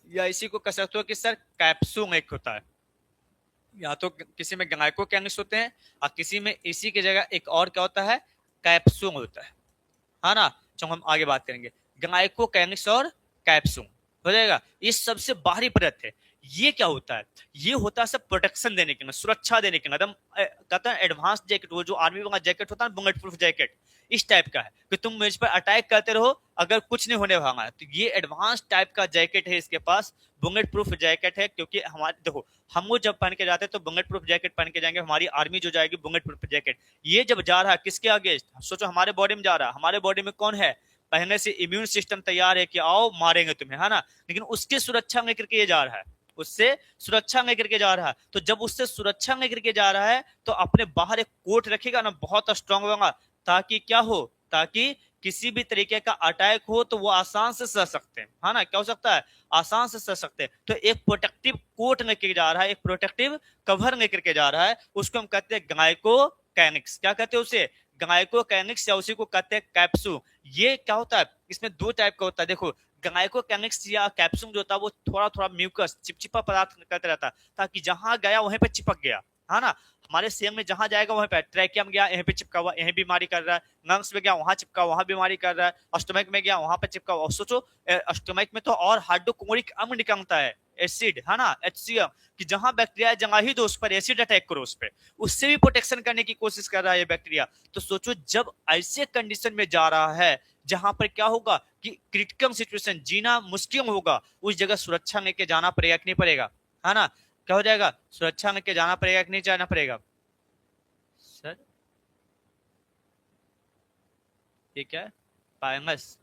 या इसी को कह सकते हो कि सर कैप्सूल एक होता है, या तो किसी में ग्लाइकोकाइनेक्स होते हैं और किसी में इसी की जगह एक और क्या होता है, कैप्सूल होता है ना। चलो हम आगे बात करेंगे, ग्लाइकोकाइनेक्स और कैप्सूल हो जाएगा। ये सबसे बाहरी परत है, ये क्या होता है? ये होता है सब प्रोटेक्शन देने के लिए, सुरक्षा देने के लिए, एकदम कहते हैं एडवांस जैकेट, वो जो आर्मी वाला जैकेट होता है बुलेट प्रूफ जैकेट, इस टाइप का है कि तुम मुझ पर अटैक करते रहो, अगर कुछ नहीं होने वाला है। तो ये एडवांस टाइप का जैकेट है इसके पास, बुलेट प्रूफ जैकेट है। क्योंकि हमारे देखो, हम वो जब पहन के जाते हैं तो बुलेट प्रूफ जैकेट पहन के जाएंगे, हमारी आर्मी जो जाएगी बुलेट प्रूफ जैकेट। ये जब जा रहा है किसके आगे, सोचो हमारे बॉडी में जा रहा है, हमारे बॉडी में कौन है, पहले से इम्यून सिस्टम तैयार है कि आओ मारेंगे तुम्हें, है ना। लेकिन उसकी सुरक्षा लेकर के ये जा रहा है, उससे सुरक्षा लेकर के जा रहा है। तो जब उससे सुरक्षा लेकर के जा रहा है तो अपने बाहर एक कोट रखेगा ना, बहुत स्ट्रांग होगा, ताकि क्या हो, ताकि किसी भी तरीके का अटैक हो तो वो आसान से सह सकते हैं, है ना। क्या हो सकता है, आसान से सह सकते हैं। तो एक प्रोटेक्टिव कोट लेकर जा रहा है, एक प्रोटेक्टिव कवर लेकर के जा रहा है, उसको हम कहते हैं ग्लाइकोकैनिक्स। क्या कहते हैं उसे, ग्लाइकोकैनिक्स, या उसी को कहते हैं कैप्सूल। ये क्या होता है, इसमें दो टाइप का होता है। देखो, ग्लाइकोकैनिक्स या कैप्सूल जो होता है वो थोड़ा थोड़ा म्यूकस चिपचिपा पदार्थ करते रहता है, ताकि जहां गया वहीं पे चिपक गया, है ना। हमारे सेम में जहां जाएगा वहीं पे, ट्रैकियम गया यहीं पे चिपका हुआ, यहीं बीमारी कर रहा है, लंग्स में गया वहां चिपका, वहां बीमारी कर रहा है, स्टमक में गया वहां पे चिपका हुआ। सोचो स्टमक में तो और हाइड्रोक्लोरिक अम्ल निकलता है, एसिड, है ना, HCl, कि जहां बैक्टीरिया जगह ही दो उस पर एसिड अटैक करो उस पर, उससे भी प्रोटेक्शन करने की कोशिश कर रहा है ये बैक्टीरिया। तो सोचो जब ऐसे कंडीशन में जा रहा है जहां पर क्या होगा कि क्रिटिकल सिचुएशन, जीना मुश्किल होगा, उस जगह सुरक्षा लेके जाना पड़ेगा कि नहीं पड़ेगा, है ना। क्या हो जाएगा, सुरक्षा लेके जाना पड़ेगा कि नहीं जाना पड़ेगा सर। ये क्या है, पायंगस,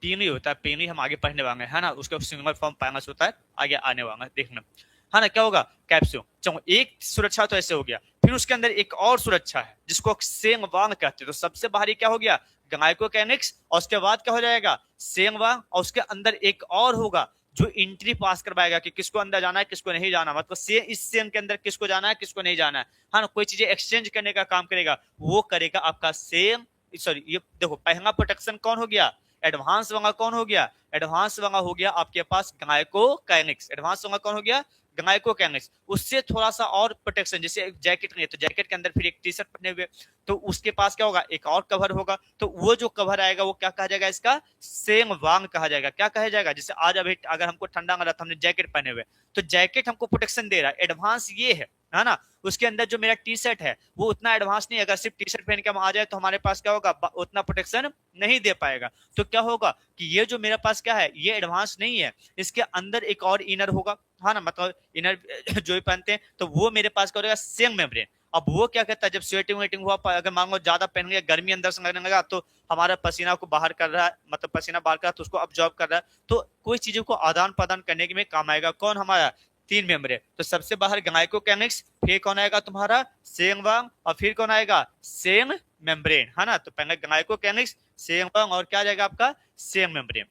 पीनी होता है, पीनी हम आगे पढ़ने वाले हैं ना, उसका सिंगल फॉर्म पायंगस होता है, आगे आने वाला है देखना, है ना। क्या होगा, कैप्सूल। चलो एक सुरक्षा तो ऐसे हो गया, फिर उसके अंदर एक और सुरक्षा है जिसको सेंगवांग कहते हैं। तो सबसे बाहरी क्या हो गया, ग्लाइकोकैनिक्स, और उसके बाद क्या हो जाएगा, सेंगवांग, और उसके अंदर एक और होगा जो एंट्री पास करवाएगा कि किसको अंदर जाना है किसको नहीं जाना, मतलब से इस सेम के अंदर किसको जाना है किसको नहीं जाना है, हाँ ना। कोई चीजें एक्सचेंज करने का काम करेगा, वो करेगा आपका सेम, सॉरी ये देखो पहला प्रोटेक्शन कौन हो गया, एडवांस वाला कौन हो गया, एडवांस वाला हो गया आपके पास ग्लाइकोकैनिक्स, एडवांस वाला कौन हो गया, ग्लाइकोकैनिक्स। उससे थोड़ा सा और प्रोटेक्शन, जैसे जैकेट नहीं है तो जैकेट के अंदर फिर एक टी शर्ट पहने हुए, तो उसके पास क्या होगा, एक और कवर होगा। तो वो जो कवर आएगा वो क्या कहा जाएगा, इसका सेंगवांग कहा जाएगा। क्या कहा जाएगा, जैसे आज अभी अगर हमको ठंडा लगा था, हमने जैकेट पहने हुए, तो जैकेट हमको प्रोटेक्शन दे रहा है, एडवांस ये है ना। उसके अंदर जो मेरा टी शर्ट है वो उतना एडवांस नहीं, अगर सिर्फ टी शर्ट पहन के हम आ जाए तो हमारे पास क्या होगा, उतना प्रोटेक्शन नहीं दे पाएगा। तो क्या होगा कि ये जो मेरे पास क्या है, ये एडवांस नहीं है, इसके अंदर एक और इनर होगा, हाँ ना, मतलब इनर जो भी पहनते हैं, तो वो मेरे पास क्या होगा, सेंग मेम्ब्रेन। अब वो क्या कहता है, जब स्वेटिंग वेटिंग हुआ, अगर मान लो ज्यादा पहन गया, गर्मी अंदर से लगने लगा, तो हमारा पसीना को बाहर कर रहा है, मतलब पसीना बाहर कर रहा है तो उसको अब्जॉर्ब कर रहा है, तो कोई चीजों को आदान प्रदान करने में काम आएगा। कौन, हमारा तीन मेम्ब्रेन। तो सबसे बाहर ग्लाइकोकैनिक्स, फिर कौन आएगा तुम्हारा, सेंगवांग, और फिर कौन आएगा, सेंग मेम्ब्रेन, है ना। तो पहले ग्लाइकोकैनिक्स, सेंगवांग, और क्या आ जाएगा आपका, सेंग मेम्ब्रेन।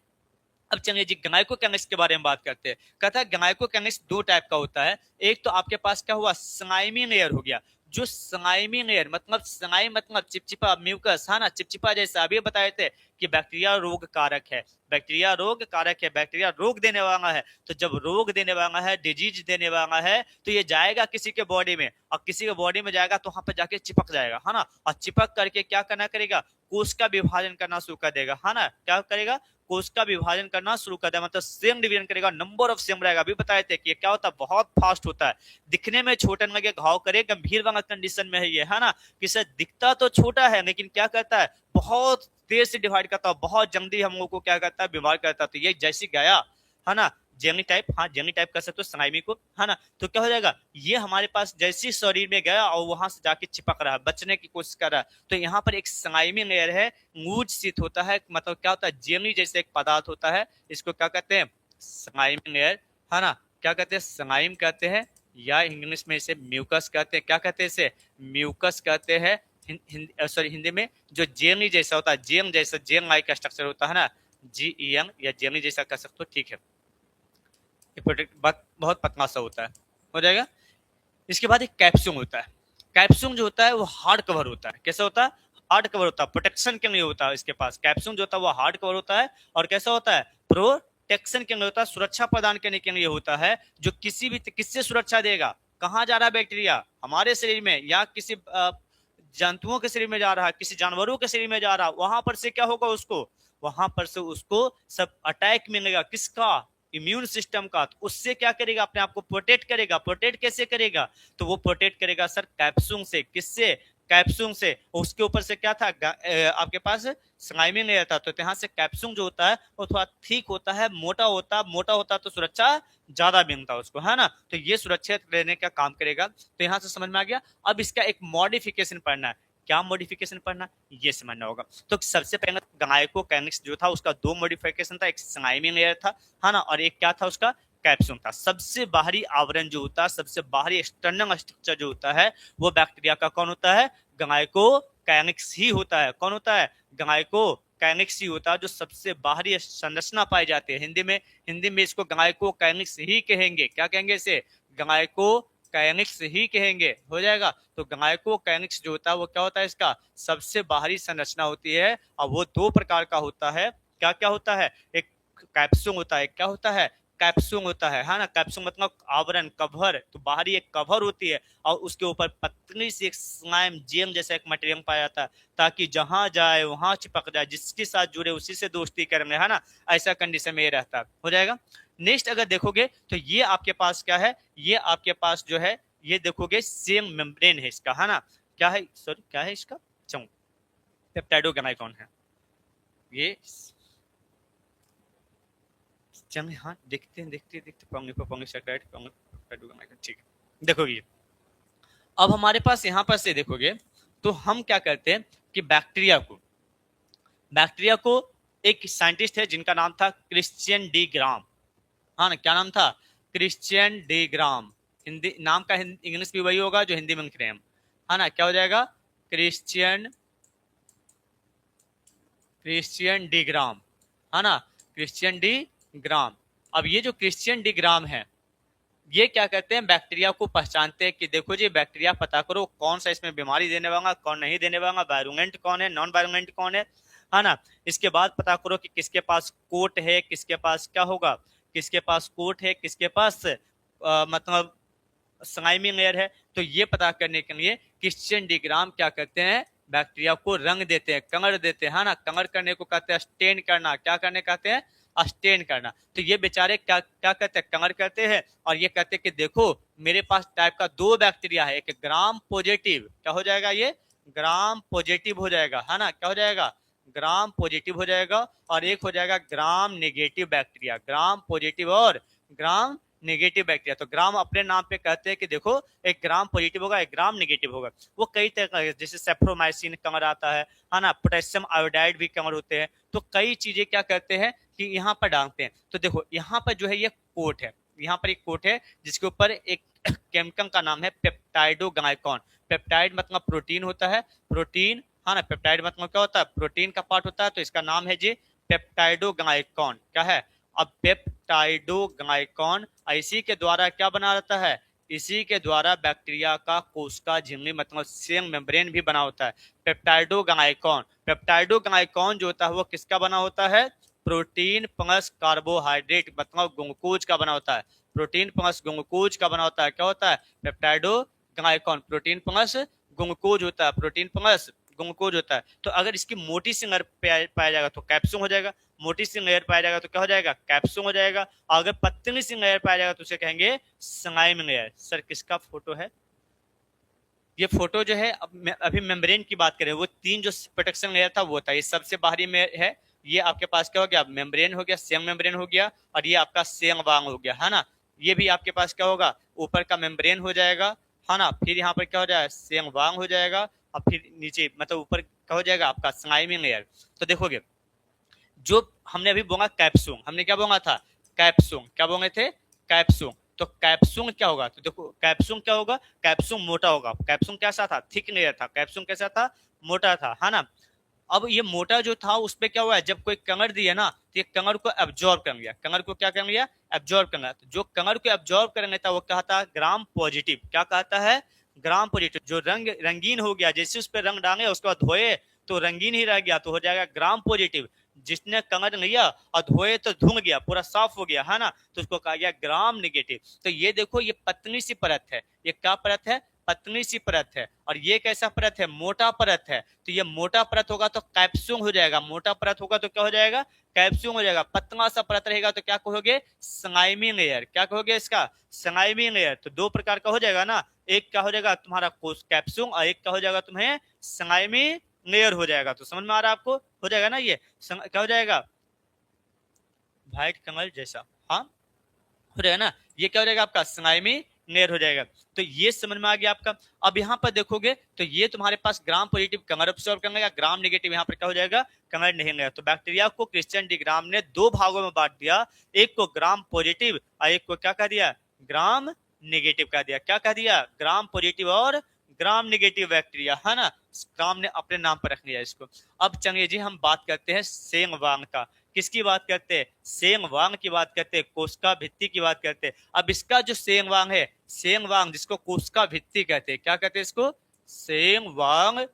अब चलिए जी ग्लाइकोकैनिक्स के बारे में बात करते हैं। कहता है ग्लाइकोकैनिक्स दो टाइप का होता है, एक तो आपके पास क्या हुआ, स्लाइमी लेयर हो गया। जो स्लाइमी लेयर मतलब स्लाइम मतलब चिपचिपा, म्यूकस, है ना, चिपचिपा जैसा। अभी बताए थे कि बैक्टीरिया रोग कारक है, बैक्टीरिया रोग कारक है, बैक्टीरिया रोग देने वाला है। तो जब रोग देने वाला है, डिजीज देने वाला है, तो ये जाएगा किसी के बॉडी में, और किसी के बॉडी में जाएगा तो वहां पर जाके चिपक जाएगा, है ना। और चिपक करके क्या करना करेगा, कोश का विभाजन करना शुरू कर देगा, है ना। क्या करेगा, कोश का विभाजन करना शुरू कर देगा, मतलब सेम डिवीजन करेगा, नंबर ऑफ सेम रहेगा। अभी बताए थे कि ये क्या होता है, बहुत फास्ट होता है, दिखने में छोटा लगे, घाव करे, गंभीर वाला कंडीशन में है ये, है ना। किसे दिखता तो छोटा है लेकिन क्या करता है, बहुत तेज से डिवाइड करता है, बहुत जल्दी हम लोग को क्या करता है, बीमार करता है। तो ये जैसी गया, है ना, जेनी टाइप, हाँ जेनी टाइप कर सकते हो स्नाइमी को, है ना। तो क्या हो जाएगा, ये हमारे पास जैसी शरीर में गया और वहां से जाके चिपक रहा है, बचने की कोशिश कर रहा है। तो यहाँ पर एक स्नाइमी लेयर है, मूज शीत होता है, मतलब क्या होता है, जेनी जैसे एक पदार्थ होता है, इसको क्या कहते हैं, स्नाइमी लेयर, है ना। क्या कहते हैं, स्नाइम कहते हैं, या इंग्लिश में इसे म्यूकस कहते हैं। क्या कहते हैं, इसे म्यूकस कहते हैं सॉरी हिंदी में। जो जेनी जैसा होता है, जेम जैसा, जेम लाइक का स्ट्रक्चर होता है ना, GEM, या जेनी जैसा कर सकते हो, ठीक है। प्रोटेक्ट बहुत पतला सा होता है, हो जाएगा। इसके बाद एक कैप्सूल होता है, कैप्सूल जो होता है वो हार्ड कवर होता है। कैसा होता है, हार्ड कवर होता है, प्रोटेक्शन के लिए होता है। इसके पास कैप्सूल जो होता है वो हार्ड कवर होता है, और कैसा होता है, प्रोटेक्शन के लिए होता है, सुरक्षा प्रदान करने के लिए होता है। जो किसी भी किससे सुरक्षा देगा, कहाँ जा रहा है बैक्टीरिया, हमारे शरीर में या किसी जंतुओं के शरीर में जा रहा है, किसी जानवरों के शरीर में जा रहा है, वहां पर से क्या होगा, उसको वहां पर से उसको सब अटैक मिलेगा, किसका, इम्यून सिस्टम का, तो उससे क्या करेगा, अपने आप को प्रोटेक्ट करेगा। प्रोटेक्ट कैसे करेगा, तो वो प्रोटेक्ट करेगा सर कैप्सूल से। किससे, कैप्सूल से। उसके ऊपर से क्या था, आपके पास स्लाइमिंग लेयर था, तो यहाँ से कैप्सूल जो होता है वो थोड़ा ठीक होता है, मोटा होता है। मोटा होता तो सुरक्षा ज्यादा मिलता उसको, है ना। तो ये सुरक्षित रहने का काम करेगा। तो यहाँ से समझ में आ गया। अब इसका एक मॉडिफिकेशन पढ़ना है। क्या मॉडिफिकेशन पढ़ना, ये समझना होगा। तो सबसे पहले गायकोकाइनेसिस जो था उसका दो मॉडिफिकेशन था, एक स्लाइमिंग लेयर था, है ना, और एक क्या था उसका कैप्सूल था। सबसे बाहरी आवरण जो होता है, सबसे बाहरी एक्सटर्नल स्ट्रक्चर जो होता है वो बैक्टीरिया का कौन होता है, गायकोकाइनेसिस ही होता है। कौन होता है, गायकोकाइनेसिस ही होता है, जो सबसे बाहरी संरचना पाई जाती है। हिंदी में इसको गायकोकाइनेसिस ही कहेंगे। क्या कहेंगे इसे, गायकोकाइनेसिस ही कहेंगे, हो जाएगा। तो गायकोकाइनेसिस जो होता है वो क्या होता है, इसका सबसे बाहरी संरचना होती है, और वो दो प्रकार का होता है। क्या क्या होता है, एक कैप्सूल होता है। क्या होता है, कैप्सूल होता है ना। कैप्सूल मतलब आवरण, कवर। तो बाहरी एक कवर होती है और उसके ऊपर पतली सी एक स्लाइम जेल जैसा एक मटेरियल पाया जाता है, ताकि जहां जाए वहां चिपक जाए, जिसके साथ जुड़े उसी से दोस्ती करेंगे, है ना। ऐसा कंडीशन में ये रहता है, हो जाएगा। नेक्स्ट अगर देखोगे तो ये आपके पास क्या है, ये आपके पास जो है, ये देखोगे सेम मेम्ब्रेन है इसका, है ना। क्या है, सॉरी क्या है इसका, पेप्टाइडोग्लाइकॉन है ये। चलिए हाँ, देखते पोंगे सेक्रेट ठीक है। देखोगे अब हमारे पास यहाँ पर से देखोगे तो हम क्या करते हैं कि बैक्टीरिया को एक साइंटिस्ट है जिनका नाम था क्रिश्चियन डी ग्राम। हाँ ना, क्या नाम था, क्रिश्चियन डी ग्राम। हिंदी नाम का इंग्लिश भी वही होगा जो हिंदी में लिख रहे हैं हम, है ना। क्या हो जाएगा, क्रिश्चियन डी ग्राम, है ना, क्रिश्चियन डी ग्राम। अब ये जो क्रिश्चियन डी ग्राम है, ये क्या करते हैं, बैक्टीरिया को पहचानते हैं कि देखो जी बैक्टीरिया पता करो कौन सा इसमें बीमारी देने वाला, कौन नहीं देने वाला, वायरुलेंट कौन है, नॉन वायरुलेंट कौन है ना। इसके बाद पता करो कि किसके पास कोट है, किसके पास क्या होगा, किसके पास कोट है, किसके पास मतलब स्लाइमिंग लेयर है। तो ये पता करने के लिए क्रिश्चियन डी ग्राम क्या करते हैं, बैक्टीरिया को रंग देते हैं, कलर देते हैं, ना। कलर करने को कहते हैं स्टेन करना। क्या करने कहते हैं, स्टेन करना। तो ये बेचारे क्या क्या करते हैं, कलर करते हैं, और ये कहते हैं कि देखो मेरे पास टाइप का दो बैक्टीरिया है, एक ग्राम पॉजिटिव, क्या हो जाएगा, ये ग्राम पॉजिटिव हो जाएगा, है ना। क्या हो जाएगा, ग्राम पॉजिटिव हो जाएगा, और एक हो जाएगा gram negative bacteria. Gram positive और ग्राम नेगेटिव बैक्टीरिया। तो ग्राम अपने नाम पे कहते हैं कि देखो एक ग्राम पॉजिटिव होगा, एक ग्राम नेगेटिव होगा। वो कई तरह का, जैसे सेप्रोमाइसिन कमर आता है ना, पोटेशियम आयोडाइड भी कमर होते हैं। तो कई चीजें क्या करते हैं कि यहाँ पर डालते हैं। तो देखो यहाँ पर जो है ये कोट है, यहाँ पर एक कोट है जिसके ऊपर एक केमिकल का नाम है पेप्टाइडोग्लाइकॉन। पेप्टाइड मतलब प्रोटीन होता है, प्रोटीन, हाँ ना। पेप्टाइड मतलब क्या होता है, प्रोटीन का पार्ट होता है। तो इसका नाम है जी पेप्टाइडोग्लाइकॉन। क्या है, अब पेप्टाइडोग्लाइकॉन इसी के द्वारा क्या बना रहता है, इसी के द्वारा बैक्टीरिया का कोशिका झिल्ली मतलब सेल मेम्ब्रेन भी बना होता है। पेप्टाइडोग्लाइकॉन जो होता है वो किसका बना होता है, प्रोटीन प्लस कार्बोहाइड्रेट मतलब ग्लूकोज का बना होता है। प्रोटीन प्लस ग्लूकोज का बना होता है। क्या होता है, पेप्टाइडोग्लाइकॉन प्रोटीन प्लस ग्लूकोज होता है, प्रोटीन प्लस ग्लूकोज होता है। तो अगर इसकी मोटी सी लेयर पाया जाएगा तो कैप्सूल हो जाएगा, मोटी सी लेयर पाया जाएगा तो क्या हो जाएगा, कैप्सूल हो जाएगा। और अगर पतली सी लेयर पाया जाएगा तो उसे कहेंगे स्लाइम लेयर। सर किसका फोटो है, ये फोटो जो है, अभी मेम्ब्रेन की बात करें, वो तीन जो प्रोटेक्शन लेयर था वो था, ये सबसे बाहरी में है। ये आपके पास क्या हो गया, मेम्ब्रेन हो गया, सेल मेम्ब्रेन हो गया, और ये आपका सेल वांग हो गया, है ना। ये भी आपके पास क्या होगा, ऊपर का मेम्ब्रेन हो जाएगा, है ना। फिर यहाँ पर क्या हो जाएगा, सेल वांग हो जाएगा, और फिर नीचे मतलब ऊपर क्या हो जाएगा आपका स्लाइमिंग लेयर। तो देखोगे जो हमने अभी बोला कैप्सूल, हमने क्या बोला था, कैप्सूल, क्या बोले थे, कैप्सूल। तो कैप्सूल क्या होगा, तो देखो कैप्सूल क्या होगा, कैप्सूल मोटा होगा। कैप्सूल कैसा था, थिक लेयर था। कैप्सूल कैसा था, मोटा था, है ना। अब ये मोटा जो था उस पर क्या हुआ, जब कोई कंगर दिया ना तो ये कंगर को एब्जॉर्ब कर लिया। कंगर को क्या कर लिया, एब्जॉर्ब कर लिया। तो जो कंगर को एब्जॉर्ब करने था वो कहता है ग्राम पॉजिटिव। क्या कहता है, ग्राम पॉजिटिव। जो रंगीन हो गया, जैसे उस पर रंग डाले उसके बाद धोए तो रंगीन ही रह गया, तो हो जाएगा ग्राम पॉजिटिव। जिसने कंगर लिया और धोए तो धुल गया, पूरा साफ हो गया, है ना, तो उसको कहा गया ग्राम नेगेटिव। तो ये देखो ये पतली सी परत है, ये क्या परत है, पतली सी परत है, और ये कैसा परत है, मोटा परत है। तो ये मोटा परत होगा तो कैप्सूल हो जाएगा, मोटा परत होगा तो क्या हो जाएगा, कैप्सूल हो जाएगा। पतला सा परत रहेगा तो क्या कहोगे, स्लाइमी लेयर। क्या कहोगे इसका, स्लाइमी लेयर। तो दो प्रकार का हो जाएगा ना, एक क्या हो जाएगा तुम्हारा कैप्सूल, और एक क्या हो जाएगा तुम्हें स्लाइमी लेयर हो जाएगा। तो समझ में आ रहा है आपको, हो जाएगा ना, ये क्या हो जाएगा, व्हाइट कमल जैसा, हाँ हो जाएगा ना, ये क्या हो जाएगा आपका स्लाइमी लेयर हो जाएगा। तो ये समझ में आ गया आपका। अब यहाँ पर देखोगे तो ये तुम्हारे पास ग्राम पॉजिटिव कमर ऑब्जॉर्व कर लेगा, ग्राम नेगेटिव यहाँ पर क्या हो जाएगा, कमर नहीं लेगा। तो बैक्टीरिया को क्रिश्चियन डी ग्राम ने दो भागों में बांट दिया, एक को ग्राम पॉजिटिव और एक को क्या कह दिया, ग्राम नेगेटिव कह दिया। क्या कह दिया, ग्राम पॉजिटिव और ग्राम नेगेटिव बैक्टीरिया, है ना, ग्राम ने अपने नाम पर रख लिया इसको। अब चलिए जी हम बात करते हैं सेंग वांग का। किसकी बात करते हैं, सेंग वांग की बात करते हैं, कोशिका भित्ति की बात करते हैं। अब इसका जो सेंग वांग है, सेंग वांग जिसको कोशिका भित्ति कहते हैं, क्या कहते हैं इसको, सेंग वांग,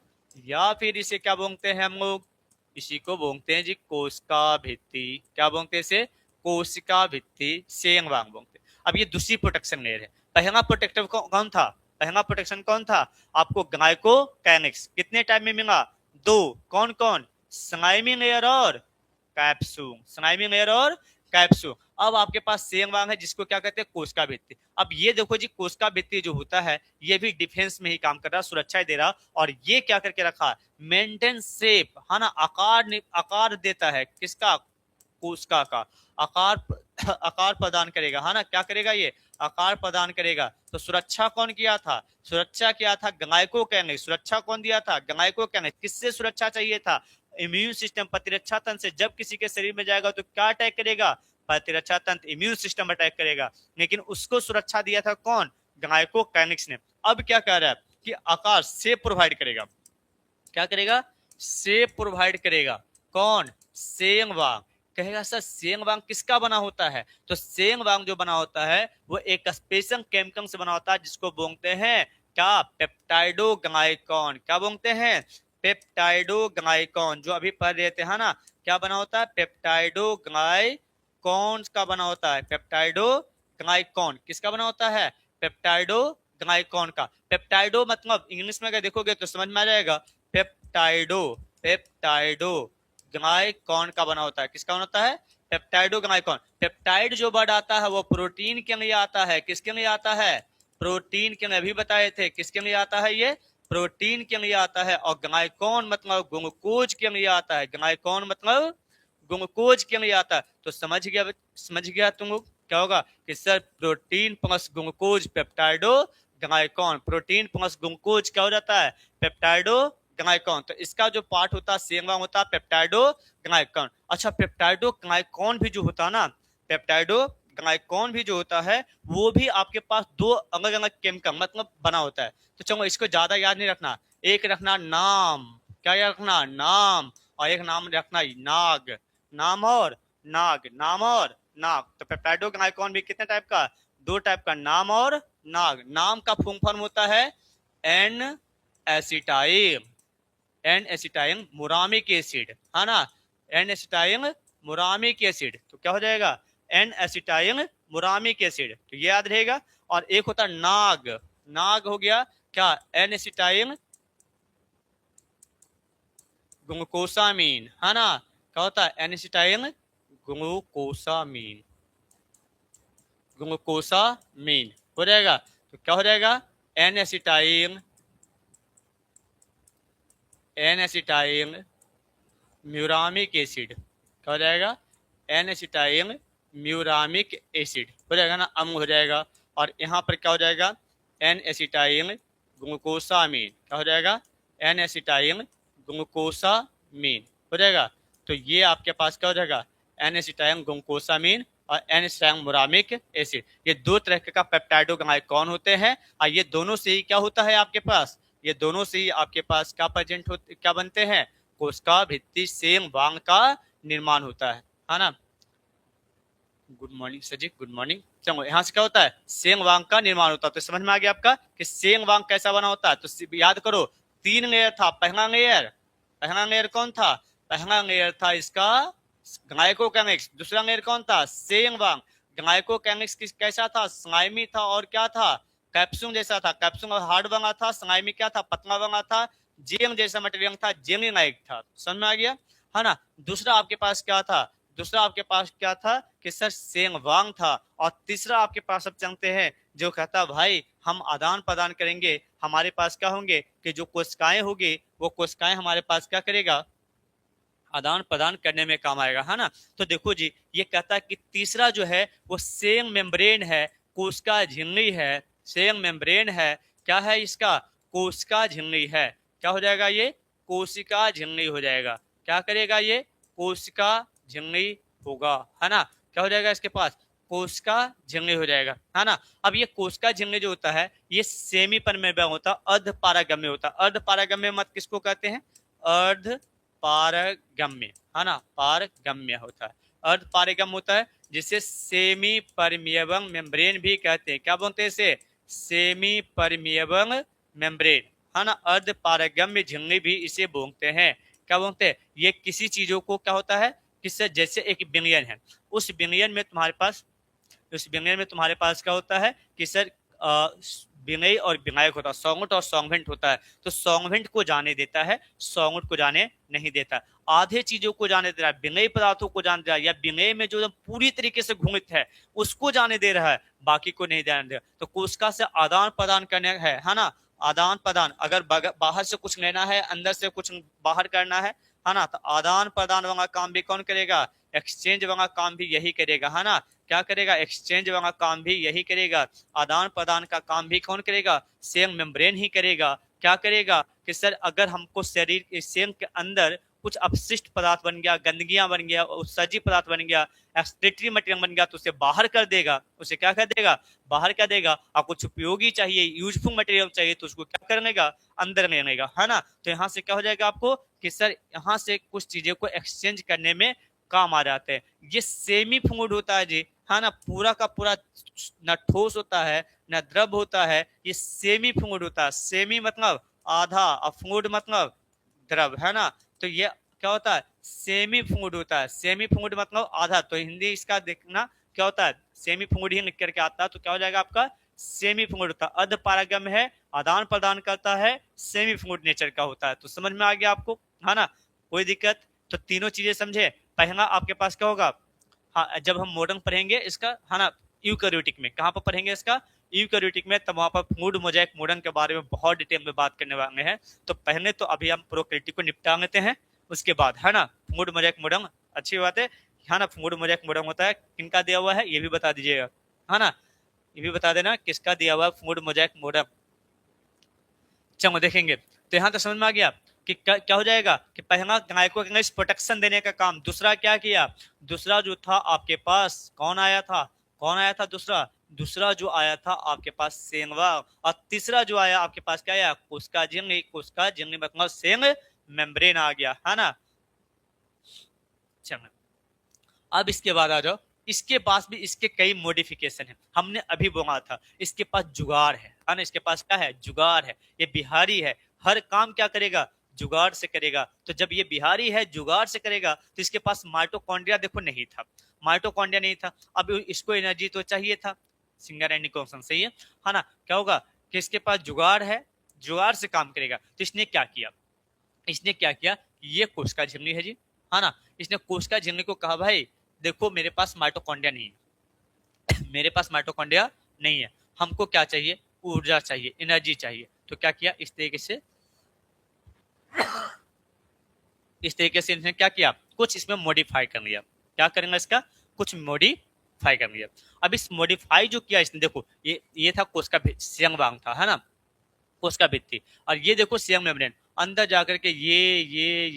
या फिर इसे क्या बोलते हैं हम लोग, इसी को बोलते हैं जी कोशिका भित्ति। क्या बोलते हैं इसे, कोशिका भित्ति, सेंग वांग बोलते हैं। अब ये दूसरी प्रोटेक्शन लेयर है। पहला प्रोटेक्टर कौन था, पहला प्रोटेक्शन कौन था, आपको ग्लाइकोकैनिक्स। कितने टाइप में मिला, दो, कौन कौन, स्लाइमी लेयर और कैप्सूल, स्लाइमी लेयर और कैप्सूल। अब आपके पास सेंग वांग है जिसको क्या कहते हैं, कोशिका भित्ति। अब ये देखो जी, कोशिका भित्ति जो होता है ये भी डिफेंस में ही काम कर रहा, सुरक्षा दे रहा, और ये क्या करके रखा, मेंटेन शेप, है ना, आकार देता है, किसका, कोशिका का आकार प्रदान करेगा, है ना, क्या करेगा, ये आकार प्रदान करेगा। तो सुरक्षा कौन किया था, सुरक्षा किया था ग्लाइकोकैनिक्स। सुरक्षा कौन दिया था, ग्लाइकोकैनिक्स। किससे सुरक्षा चाहिए था, इम्यून सिस्टम, प्रतिरक्षा तंत्र से। जब किसी के शरीर में जाएगा तो क्या अटैक करेगा, प्रतिरक्षा तंत्र, इम्यून सिस्टम अटैक करेगा। लेकिन उसको सुरक्षा दिया था कौन, ग्लाइकोकैनिक्स ने। अब क्या कह रहा है कि आकार शेप प्रोवाइड करेगा, क्या करेगा, शेप प्रोवाइड करेगा, कौन, सेंग वांग। कहेगा सर सेंग वांग किसका बना होता है, तो सेंग वांग जो बना होता है वो एक स्पेशल केमिकल से बना होता है जिसको बोलते हैं क्या, पेप्टाइडोग्लाइकॉन। क्या बोलते हैं, पेप्टाइडोग्लाइकॉन। जो अभी पढ़ रहे थे, है ना, क्या बना होता है, पेप्टाइडोग्लाइकॉन का बना होता है, पेप्टाइडोग्लाइकॉन किसका बना होता है, पेप्टाइडोग्लाइकॉन का। पेप्टाइडो मतलब इंग्लिश में अगर देखोगे तो समझ में आ जाएगा, पेप्टाइडो ग्लाइकॉन का बना होता है। किसका बना होता है, पेप्टाइडो ग्लाइकॉन। पेप्टाइड जो वर्ड आता है वो प्रोटीन के लिए आता है, किसके लिए आता है, प्रोटीन के लिए। अभी बताए थे किसके लिए आता है, ये प्रोटीन के लिए आता है। और ग्लाइकॉन मतलब ग्लूकोज के लिए आता है, ग्लाइकॉन मतलब ग्लूकोज के लिए आता है। तो समझ गया तुम लोग क्या होगा कि sir protein plus glucose पेप्टाइडो ग्लाइकॉन, protein plus glucose क्या हो जाता है, पेप्टाइडो ग्लाइकॉन। तो इसका जो पार्ट होता है सेंग वांग होता है पेप्टाइडो ग्लाइकॉन। अच्छा पेप्टाइडो ग्लाइकॉन भी जो होता है ना, पेप्टाइडो ग्लाइकॉन भी जो होता है वो भी आपके पास दो अलग अलग केमिकल मतलब बना होता है। तो चलो इसको ज्यादा याद नहीं रखना, एक रखना नाम, क्या याद रखना, नाम, और एक नाम रखना नाग, नाम और नाग, नाम और नाग। तो पेप्टाइडो ग्लाइकॉन भी कितने टाइप का, दो टाइप का, नाम और नाग। नाम का फुल फॉर्म होता है N acetyl, N acetyl muramic acid, है ना, एन एसिटाइल मुरामिक एसिड। तो क्या हो जाएगा, एन एसिटाइल मुरामिक एसिड, तो ये याद रहेगा। और एक होता है नाग, नाग हो गया क्या, एन एसिटाइल ग्लूकोसामीन, है ना, क्या होता है, एन एसिटाइल ग्लूकोसामीन, ग्लूकोसामीन हो जाएगा। तो क्या हो जाएगा, N acetyl, N acetyl muramic acid, क्या हो जाएगा, एन एसिटाइल म्यूरामिक एसिड हो जाएगा ना, अम्ल हो जाएगा। और यहाँ पर क्या हो जाएगा, एन एसिटाइल ग्लूकोसामीन, क्या हो जाएगा, एन एसिटाइल ग्लूकोसामीन हो जाएगा। तो ये आपके पास क्या हो जाएगा, एन एसिटाइल ग्लूकोसामीन और एन एसिटाइल मुरामिक एसिड। ये दो तरह का पेप्टाइडो ग्लाइकॉन होते हैं, और ये दोनों से ही क्या होता है आपके पास, ये दोनों से ही आपके पास क्या प्रेजेंट होते, क्या बनते हैं, कोशिका भित्ति सेंग वांग का निर्माण होता है ना। गुड मॉर्निंग सर जी, गुड मॉर्निंग। चलो यहाँ से क्या होता है, सेंग वांग का निर्माण होता है। तो समझ में आ गया आपका कि सेंग वांग कैसा बना होता है। तो याद करो तीन लेयर था, पहला लेयर कौन था, पहला लेयर था इसका ग्लाइकोकैनिक्स। दूसरा लेयर कौन था, सेंग वांग। ग्लाइकोकैनिक्स कैसा था, स्लाइमी था और क्या था, कैप्सूल जैसा था, कैप्सूल हार्ड बना था, संगाई में क्या था, पतला बना था, जेंग जैसा मटेरियल था, जेंग लाइक था। समझ में आ गया, है ना। दूसरा आपके पास क्या था, दूसरा आपके पास क्या था कि सर सेंग वांग था। और तीसरा आपके पास अब चलते हैं जो कहता भाई हम आदान प्रदान करेंगे, हमारे पास क्या होंगे कि जो कोशिकाएं होगी वो कोशिकाएं हमारे पास क्या करेगा, आदान प्रदान करने में काम आएगा, है ना। तो देखो जी ये कहता है कि तीसरा जो है वो सेंग मेम्ब्रेन है, कोशिका झिल्ली है, सेंग मेम्ब्रेन है, क्या है इसका, कोशिका झिल्ली है। क्या हो जाएगा ये, कोशिका झिल्ली हो जाएगा। क्या करेगा ये, कोशिका झिल्ली होगा, है ना। क्या हो जाएगा इसके पास, कोशिका झिल्ली हो जाएगा, है ना। अब ये कोशिका झिल्ली जो होता है ये सेमी परमेबल होता है, अर्ध पारगम्य होता है। अर्ध पारगम्य मत किसको कहते हैं, अर्ध पारगम्य, है ना, पारगम्य होता है, अर्ध पारगम्य होता है, जिसे सेमी परमिएबल मेम्ब्रेन भी कहते हैं। क्या बोलते हैं इसे, सेमी परमिएबल मेम्ब्रेन, है ना। अर्ध पारगम्य झिल्ली भी इसे बोलते हैं। क्या बोलते हैं, ये किसी चीजों को क्या होता है, किससे, जैसे एक विलयन है, उस विलयन में तुम्हारे पास, उस विलयन में तुम्हारे पास क्या होता है कि सर विनय और विनायक होता है, सॉन्गट और सॉन्गवेंट होता है। तो सॉन्गवेंट को जाने देता है, सॉन्गट को जाने नहीं देता। आधे चीजों को जाने दे रहा है, विनय पदार्थों को जाने दे रहा है, या विनय में जो पूरी तरीके से घुमित है उसको जाने दे रहा है, बाकी को नहीं जाने दे रहा। तो कोशिका से आदान प्रदान करने है ना, आदान प्रदान, अगर बाहर से कुछ लेना है, अंदर से कुछ बाहर करना है ना, तो आदान प्रदान वाला काम भी कौन करेगा, एक्सचेंज वाला काम भी यही करेगा, है ना। क्या करेगा, एक्सचेंज वाला काम भी यही करेगा, आदान प्रदान का काम भी कौन करेगा, सेल मेम्ब्रेन ही करेगा। क्या करेगा कि सर अगर हमको शरीर के सेल के अंदर कुछ अपशिष्ट पदार्थ बन गया, गंदगियां बन गया, उत्सर्जी पदार्थ बन गया, एक्सक्रीटरी मटेरियल बन गया, तो उसे बाहर कर देगा, उसे क्या कर देगा, बाहर कर देगा। और कुछ उपयोगी चाहिए, यूजफुल मटेरियल चाहिए, तो उसको क्या करनेगा, अंदर ले लेगा, है ना। तो यहाँ से क्या हो जाएगा आपको कि सर यहाँ से कुछ चीजें को एक्सचेंज करने में काम आ जाते हैं। ये सेमी फ्लूइड होता है जी, है ना, पूरा का पूरा न ठोस होता है न द्रव होता है, ये सेमी फ्लूइड होता है। सेमी मतलब आधा और फ्लूइड मतलब द्रव, है ना। तो ये क्या होता है, सेमी फ्लूइड होता है। सेमी फ्लूइड मतलब आधा, तो हिंदी इसका देखना क्या होता है, सेमी फ्लूइड ही लिख करके आता है, तो क्या हो जाएगा आपका, सेमी फ्लूइड होता है। अर्ध पारगम्य है, आदान प्रदान करता है, सेमी फ्लूइड नेचर का होता है। तो समझ में आ गया आपको, है ना, कोई दिक्कत। तो तीनों चीजें समझे। पहला आपके पास क्या होगा, हाँ जब हम मॉडर्न पढ़ेंगे इसका, है ना, यूकैरियोटिक में, कहाँ पर पढ़ेंगे इसका, यूकैरियोटिक में, तब वहां पर फ्लूइड मोजाइक मॉडर्न के बारे में बहुत डिटेल में बात करने वाले हैं। तो पहले तो अभी हम प्रोकैरियोटिक को निपटा लेते हैं, उसके बाद, है ना, फ्लूइड मोजाइक मॉडर्न, अच्छी बात है ना। फ्लूइड मोजाइक मॉडर्न होता है, किनका दिया हुआ है ये भी बता दीजिएगा, है ना, ये भी बता देना किसका दिया हुआ है फ्लूइड मोजाइक मॉडर्न। चलो देखेंगे, तो यहाँ तो समझ में आ गया कि क्या हो जाएगा कि पहला गायकों के प्रोटेक्शन देने का काम, दूसरा क्या किया, दूसरा जो था आपके पास कौन आया था, कौन आया था दूसरा, दूसरा जो आया था आपके पास सेंगवा, और तीसरा जो आया आपके पास क्या आया, कोशिका झिल्ली, कोशिका झिल्ली मतलब सेंग मेम्ब्रेन आ गया, है ना। चलो अब इसके बाद आ जाओ, इसके पास भी इसके कई मॉडिफिकेशन है, हमने अभी बोला था इसके पास जुगाड़ है ना, इसके पास क्या है, जुगाड़ है, ये बिहारी है, हर काम क्या करेगा, जुगाड़ से करेगा। तो जब ये बिहारी है, जुगाड़ से करेगा, तो इसके पास माइटोकॉन्ड्रिया देखो नहीं था, माइटोकॉन्ड्रिया नहीं था, अब इसको एनर्जी तो चाहिए था, सिंगल एंड क्वेश्चन सही है ना। क्या होगा कि इसके पास जुगाड़ है, जुगाड़ से काम करेगा। तो इसने क्या किया, इसने क्या किया, ये कोशिका झिल्ली है जी, है ना, इसने कोशिका झिल्ली को कहा भाई देखो मेरे पास माइटोकॉन्ड्रिया नहीं है मेरे पास माइटोकॉन्ड्रिया नहीं है, हमको क्या चाहिए, ऊर्जा चाहिए, एनर्जी चाहिए। तो क्या किया, इस तरीके से, इस तरीके से इसने क्या किया, कुछ इसमें मॉडिफाई कर लिया। क्या करेंगे इसका, कुछ मॉडिफाई कर लिया। अब इस मॉडिफाई जो किया इसने, देखो ये था कोशिका सेंगवांग था, है ना, कोशिका भित्ति, और ये देखो सेंग मेम्ब्रेन, अंदर जाकर के ये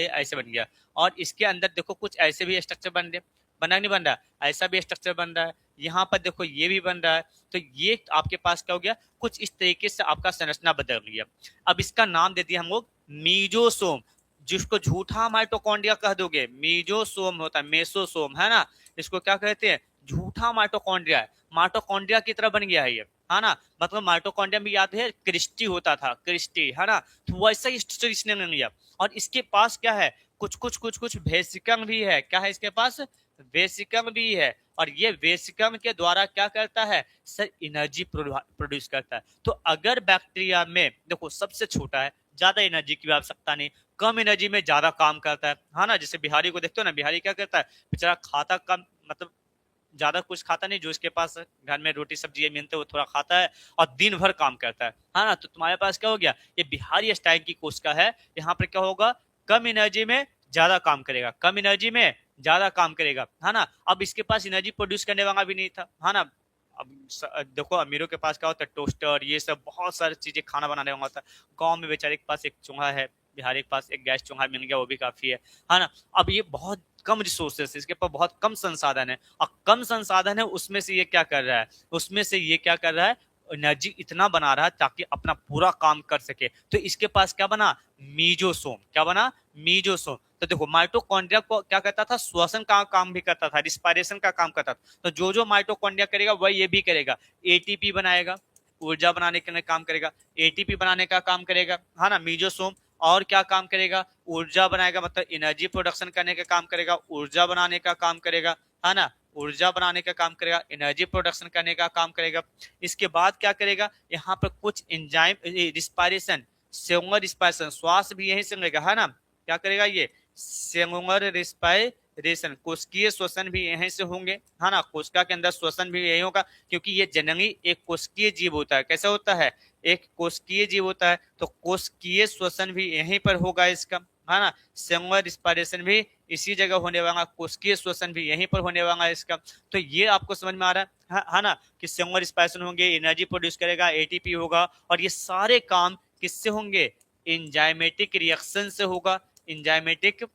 ऐसे बन गया। और इसके अंदर देखो कुछ ऐसे भी स्ट्रक्चर बन रहे, बना नहीं बन रहा, ऐसा भी स्ट्रक्चर बन रहा है, यहाँ पर देखो ये भी बन रहा है। तो ये आपके पास क्या हो गया, कुछ इस तरीके से आपका संरचना बदल गया। अब इसका नाम दे दिया हम लोग मीजोसोम, जिसको झूठा माइटोकॉन्ड्रिया कह दोगे, मीजोसोम होता है, मेसोसोम, है ना, इसको क्या कहते हैं, झूठा माइटोकॉन्ड्रिया है, माइटोकॉन्ड्रिया की तरह बन गया है ये, है ना। मतलब माइटोकॉन्ड्रिया में याद है क्रिस्टी होता था, क्रिस्टी, है ना, तो वैसा ही स्ट्रक्चर इसने ले लिया। और इसके पास क्या है, कुछ कुछ भेसिकल भी है, क्या है इसके पास, वेसिकम भी है, और ये वेसिकम के द्वारा क्या करता है सर, एनर्जी प्रोड्यूस करता है। तो अगर बैक्टीरिया में देखो सबसे छोटा है, ज्यादा एनर्जी की आवश्यकता नहीं, कम एनर्जी में ज्यादा काम करता है ना। जैसे बिहारी को देखते हो ना, बिहारी क्या करता है बेचारा, खाता कम, मतलब ज्यादा कुछ खाता नहीं, जो इसके पास घर में रोटी सब्जी मिलते वो थोड़ा खाता है और दिन भर काम करता है ना। तो तुम्हारे पास क्या हो गया, ये बिहारी स्टाइल की कोशिका है। यहाँ पर क्या होगा, कम एनर्जी में ज्यादा काम करेगा, कम एनर्जी में ज्यादा काम करेगा, है ना। अब इसके पास एनर्जी प्रोड्यूस करने वाला भी नहीं था, है ना। अब देखो अमीरों के पास क्या होता है, टोस्टर, ये सब बहुत सारी चीजें खाना बनाने वाला होता है। गांव में बेचारे के पास एक चूल्हा है, बिहारी के पास एक गैस चूल्हा मिल गया, वो भी काफी है ना। अब ये बहुत कम रिसोर्सेस, इसके पास बहुत कम संसाधन है, और कम संसाधन है उसमें से ये क्या कर रहा है, उसमें से ये क्या कर रहा है, एनर्जी इतना बना रहा है ताकि अपना पूरा काम कर सके। तो इसके पास क्या बना, मीजोसोम। क्या बना, मीजोसोम। तो देखो माइटोकॉन्ड्रिया को क्या करता था, श्वसन का काम भी करता था, रिस्पायरेशन का काम करता था। तो जो जो माइटोकॉन्ड्रिया करेगा वही ये भी करेगा, एटीपी बनाएगा, ऊर्जा बनाने के लिए काम करेगा, एटीपी बनाने का काम करेगा, है ना मीजोसोम। और क्या काम करेगा, ऊर्जा बनाएगा, मतलब एनर्जी प्रोडक्शन करने का काम करेगा, ऊर्जा बनाने का काम करेगा, है ना, ऊर्जा बनाने का काम करेगा, एनर्जी प्रोडक्शन करने का काम करेगा। इसके बाद क्या करेगा, यहाँ पर कुछ एंजाइम, रिस्पायरेशन, सेलुलर रिस्पायरेशन, श्वास भी यहीं से लेगा, है ना। क्या करेगा ये, सेलुलर रिस्पायरेशन, कोशिकीय श्वसन भी यहीं से होंगे, है ना। कोशिका के अंदर श्वसन भी यही होगा, क्योंकि ये जनरली एक कोशिकीय जीव होता है। कैसा होता है, एक कोशिकीय जीव होता है, तो कोशिकीय श्वसन भी यहीं पर होगा इसका, है ना। सेलुलर रिस्पायरेशन भी इसी जगह होने वाला, कोशिकीय श्वसन भी यहीं पर होने वाला है इसका। तो ये आपको समझ में आ रहा है ना, कि सेलुलर रिस्पायरेशन होंगे, एनर्जी प्रोड्यूस करेगा, एटीपी होगा, और ये सारे काम किससे होंगे, एंजाइमेटिक रिएक्शन से होगा, एंजाइमेटिक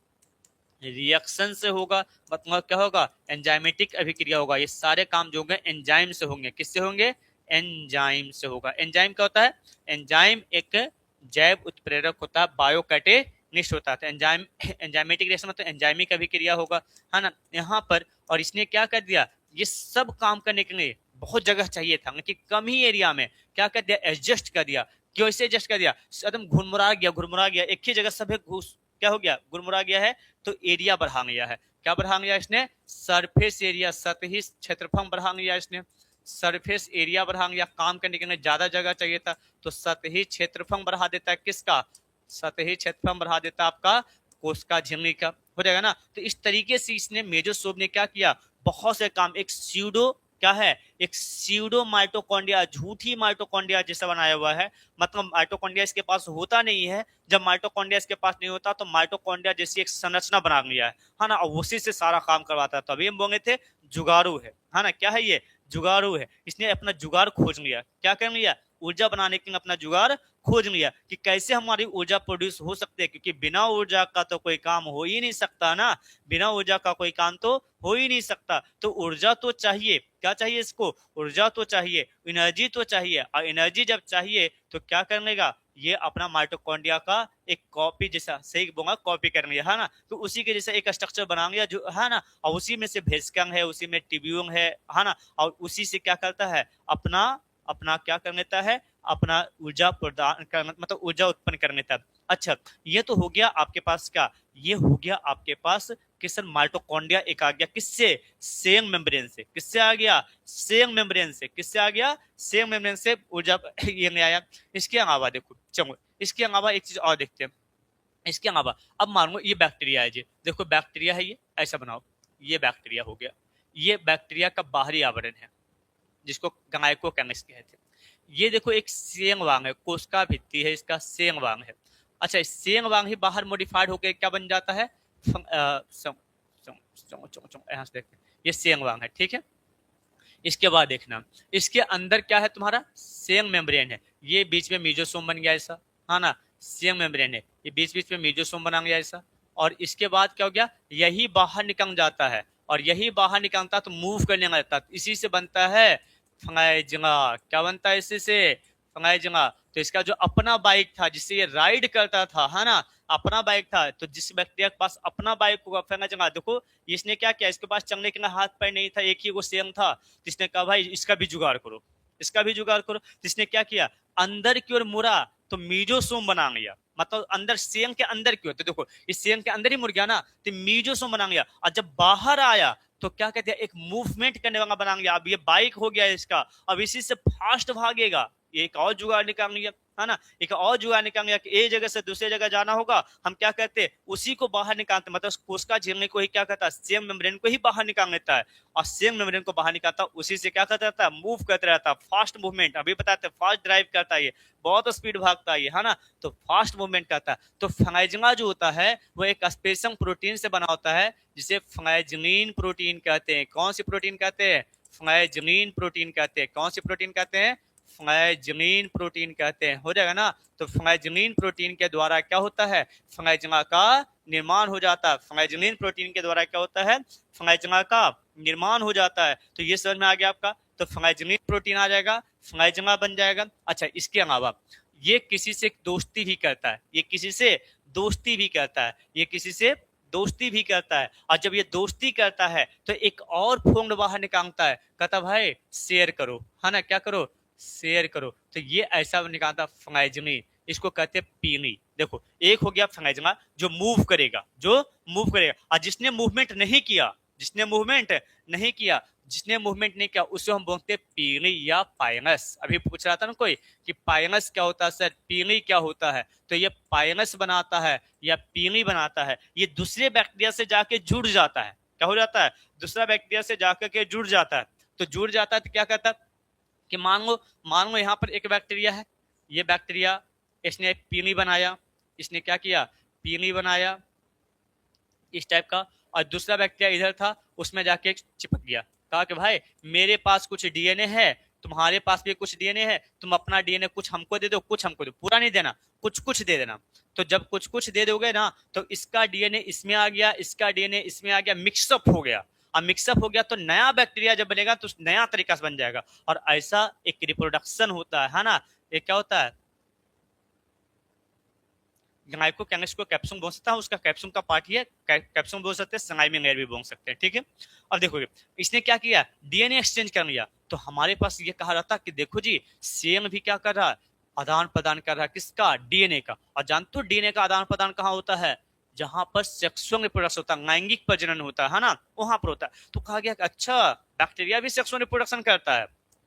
रिएक्शन से होगा। मतलब क्या होगा, एंजाइमेटिक अभिक्रिया होगा। ये सारे काम जो होंगे एंजाइम से होंगे, किससे होंगे, एंजाइम से होगा। एंजाइम क्या होता है, एंजाइम एक जैव उत्प्रेरक होता है, बायोकैटेलिस्ट होता है। एंजाइम, एंजाइमेटिक रिएक्शन मतलब एंजाइमिक अभिक्रिया होगा, है ना, यहाँ पर। और इसने क्या कर दिया, ये सब काम करने के लिए बहुत जगह चाहिए था, लेकिन कम ही एरिया में क्या कर दिया, एडजस्ट कर दिया। क्यों इसे एडजस्ट कर दिया, एकदम घुरमुरा गया, घुरमुरा गया, एक ही जगह सब घुस क्या हो गया, घुरमुरा गया है। तो एरिया बढ़ा लिया है, क्या बढ़ा लिया इसने, सरफेस एरिया, सतही क्षेत्रफल बढ़ा लिया इसने, सरफेस एरिया बढ़ा लिया। काम करने के लिए ज्यादा जगह चाहिए था, तो सतही क्षेत्रफल बढ़ा देता है, किसका, सतही क्षेत्रफल बढ़ा देता आपका कोशिका झिल्ली का, हो जाएगा ना। तो इस तरीके से इसने मेजोसोम ने क्या किया, बहुत से काम, एक स्यूडो क्या है, एक स्यूडो माइटोकॉन्ड्रिया, झूठी माइटोकॉन्ड्रिया जैसा बनाया हुआ है। मतलब माइटोकॉन्ड्रिया इसके पास होता नहीं है, जब माइटोकॉन्ड्रिया इसके पास नहीं होता तो माइटोकॉन्ड्रिया जैसी एक संरचना बना लिया है ना, और उसी से सारा काम करवाता है। तभी हम बोले थे जुगाड़ू है ना। क्या है ये, जुगाड़ू है। इसने अपना जुगाड़ खोज लिया, क्या कर लिया, ऊर्जा बनाने के लिए अपना जुगाड़ खोज लिया, कि कैसे हमारी ऊर्जा प्रोड्यूस हो सकती है, क्योंकि बिना ऊर्जा का तो कोई काम हो ही नहीं सकता ना, बिना ऊर्जा का कोई काम तो हो ही नहीं सकता। तो ऊर्जा तो चाहिए, क्या चाहिए इसको, ऊर्जा तो चाहिए, एनर्जी तो चाहिए, और एनर्जी जब चाहिए तो क्या कर लेगा, ये अपना माइटोकॉन्ड्रिया का एक कॉपी जैसा, सही बोला, कॉपी कर लिया, है ना। तो उसी के जैसा एक स्ट्रक्चर बना लिया, जो है ना, और उसी में से भेस्कम है, उसी में ट्यूब्यूल है ना, और उसी से क्या करता है, अपना अपना क्या कर लेता है, अपना ऊर्जा प्रदान कर, मतलब ऊर्जा उत्पन्न कर लेता है। अच्छा, ये तो हो गया आपके पास क्या, ये हो गया आपके पास किसन माइटोकॉन्ड्रिया एक आ गया, किससे, सेल मेम्ब्रेन से। किससे आ गया, सेल मेम्ब्रेन से। किससे आ गया, सेल मेम्ब्रेन से ऊर्जा ये नहीं आया। इसके अलावा देखो, चलो इसके अलावा एक चीज और देखते हैं। इसके अलावा अब मान लो ये बैक्टीरिया है जी, देखो बैक्टीरिया है, ये ऐसा बनाओ, ये बैक्टीरिया हो गया, ये बैक्टीरिया का बाहरी आवरण है, जिसको गायकोकाइनेस कहते हैं। ये देखो एक सेंग वांग है, कोशिका भित्ति है, इसका सेंग वांग है। अच्छा, इस सेंग वांग ही बाहर मॉडिफाइड होकर क्या बन जाता है, यहाँ से देखते हैं, ये सेंग वांग है, ठीक है। इसके बाद देखना, इसके अंदर क्या है तुम्हारा, सेंग मेम्ब्रेन है, ये बीच में मीजोसोम बन गया ऐसा, है ना, सेंग मेम्ब्रेन है, ये बीच बीच में मीजोसोम बना गया ऐसा। और इसके बाद क्या हो गया, यही बाहर निकल जाता है, और यही बाहर निकलता तो मूव करने लगता है, इसी से बनता है फंगाइजिंगा। क्या बनता है इसी से, फंगाइजिंगा। तो इसका जो अपना बाइक था जिससे ये राइड करता था, है ना, अपना बाइक था, तो जिस बैक्टीरिया के पास अपना बाइक होगा, फंगाइजिंगा। देखो इसने क्या किया, इसके पास चलने के लिए हाथ पैर नहीं था, एक ही वो सेम था, जिसने कहा भाई इसका भी जुगाड़ करो, इसका भी जुगाड़ करो। जिसने क्या किया, अंदर की ओर मुड़ा तो मीजोसोम बना लिया, मतलब अंदर सेम के अंदर की ओर। तो देखो इस सेम के अंदर ही मुड़ गया ना, तो मीजोसोम बना लिया। और जब बाहर आया तो क्या कहते हैं, एक मूवमेंट करने वाला बनाएंगे। अब ये बाइक हो गया इसका, अब इसी से फास्ट भागेगा, ये एक और जुगाड़ निकाल लिया, है ना, एक और जुगाड़ निकाल लिया कि एक जगह से दूसरे जगह जाना होगा, हम क्या कहते हैं, उसी को बाहर निकालते, मतलब कोशिका झिल्ली को ही क्या कहता है, सेम मेम्ब्रेन को ही बाहर निकाल लेता है, और सेम मेम्ब्रेन को बाहर निकालता है, उसी से क्या करता रहता है, मूव करते रहता है, फास्ट मूवमेंट, अभी बताते हैं फास्ट ड्राइव करता है, ये बहुत स्पीड भागता है ना, तो फास्ट मूवमेंट करता है। तो फ्लाइजिंगा जो होता है वो एक स्पेशल प्रोटीन से बना होता है, जिसे फ्लाइजिनिन प्रोटीन कहते हैं। कौन सी प्रोटीन कहते हैं, फ्लाइजिनिन प्रोटीन कहते हैं। कौन सी प्रोटीन कहते हैं, फ्लाइजिनिन प्रोटीन कहते हैं। हो जाएगा ना, तो फ्लाइजिनिन प्रोटीन के द्वारा क्या होता है, फ्लाइजिंगा का निर्माण हो जाता है। फ्लाइजिनिन प्रोटीन के द्वारा क्या होता है, फ्लाइजिंगा का निर्माण हो जाता है। तो ये समझ में आ गया आपका, तो फ्लाइजिनिन प्रोटीन आ जाएगा, फ्लाइजिंगा बन जाएगा। अच्छा, इसके अलावा ये किसी से दोस्ती भी करता है, ये किसी से दोस्ती भी करता है, ये किसी से दोस्ती भी करता है, और जब ये दोस्ती करता है तो एक और फोंड बाहर निकालता है, कहता भाई शेयर करो, है ना, क्या करो, शेयर करो। तो ये ऐसा निकालता फ्लाइजिनिन, इसको कहते हैं पीनी। देखो, एक हो गया फ्लाइजिंगा जो मूव करेगा, जो मूव करेगा, और जिसने मूवमेंट नहीं किया, जिसने मूवमेंट नहीं किया, जिसने मूवमेंट नहीं किया, उसको हम बोलते हैं पीली या पाइनस। अभी पूछ रहा था ना कोई कि पाइनस क्या होता है सर, पीली क्या होता है, तो ये पाइनस बनाता है या पीली बनाता है। ये दूसरे बैक्टीरिया से जाके जुड़ जाता है, क्या हो जाता है, दूसरा बैक्टीरिया से जाकर के जुड़ जाता है। तो जुड़ जाता है तो क्या कहता है कि मान लो यहाँ पर एक बैक्टीरिया है, ये बैक्टीरिया इसने पीली बनाया, इसने क्या किया, पीली बनाया इस टाइप का, और दूसरा बैक्टीरिया इधर था, उसमें जाके चिपक गया, कहा कि भाई मेरे पास कुछ डीएनए है, तुम्हारे पास भी कुछ डीएनए है, तुम अपना डीएनए कुछ हमको दे दो, कुछ हमको दो, पूरा नहीं देना, कुछ कुछ दे देना। तो जब कुछ कुछ दे दोगे ना, तो इसका डीएनए इसमें आ गया, इसका डीएनए इसमें आ गया, मिक्सअप हो गया। अब मिक्सअप हो गया तो नया बैक्टीरिया जब बनेगा तो नया तरीका से बन जाएगा, और ऐसा एक रिप्रोडक्शन होता है ना। ये क्या होता है, ग्लाइको कैंगस को कैप्सूल बोल सकता है, उसका कैप्सूल का पार्ट ही है, कैप्सूल बोल सकते हैं, सलाइमी लेयर भी बोल सकते हैं, ठीक है। अब देखोगे इसने क्या किया, डीएनए एक्सचेंज कर लिया। तो हमारे पास ये कहा रहता कि देखो जी, सेल भी क्या कर रहा है, आदान प्रदान कर रहा है, किसका, डीएनए का। और जानते हो डीएनए का आदान प्रदान कहाँ होता है, जहां पर सेक्सुअल रिप्रोडक्शन होता है, लैंगिक प्रजनन होता है ना, वहां पर होता है। तो कहा गया कि अच्छा, बैक्टीरिया भी सेक्सुअल रिप्रोडक्शन करता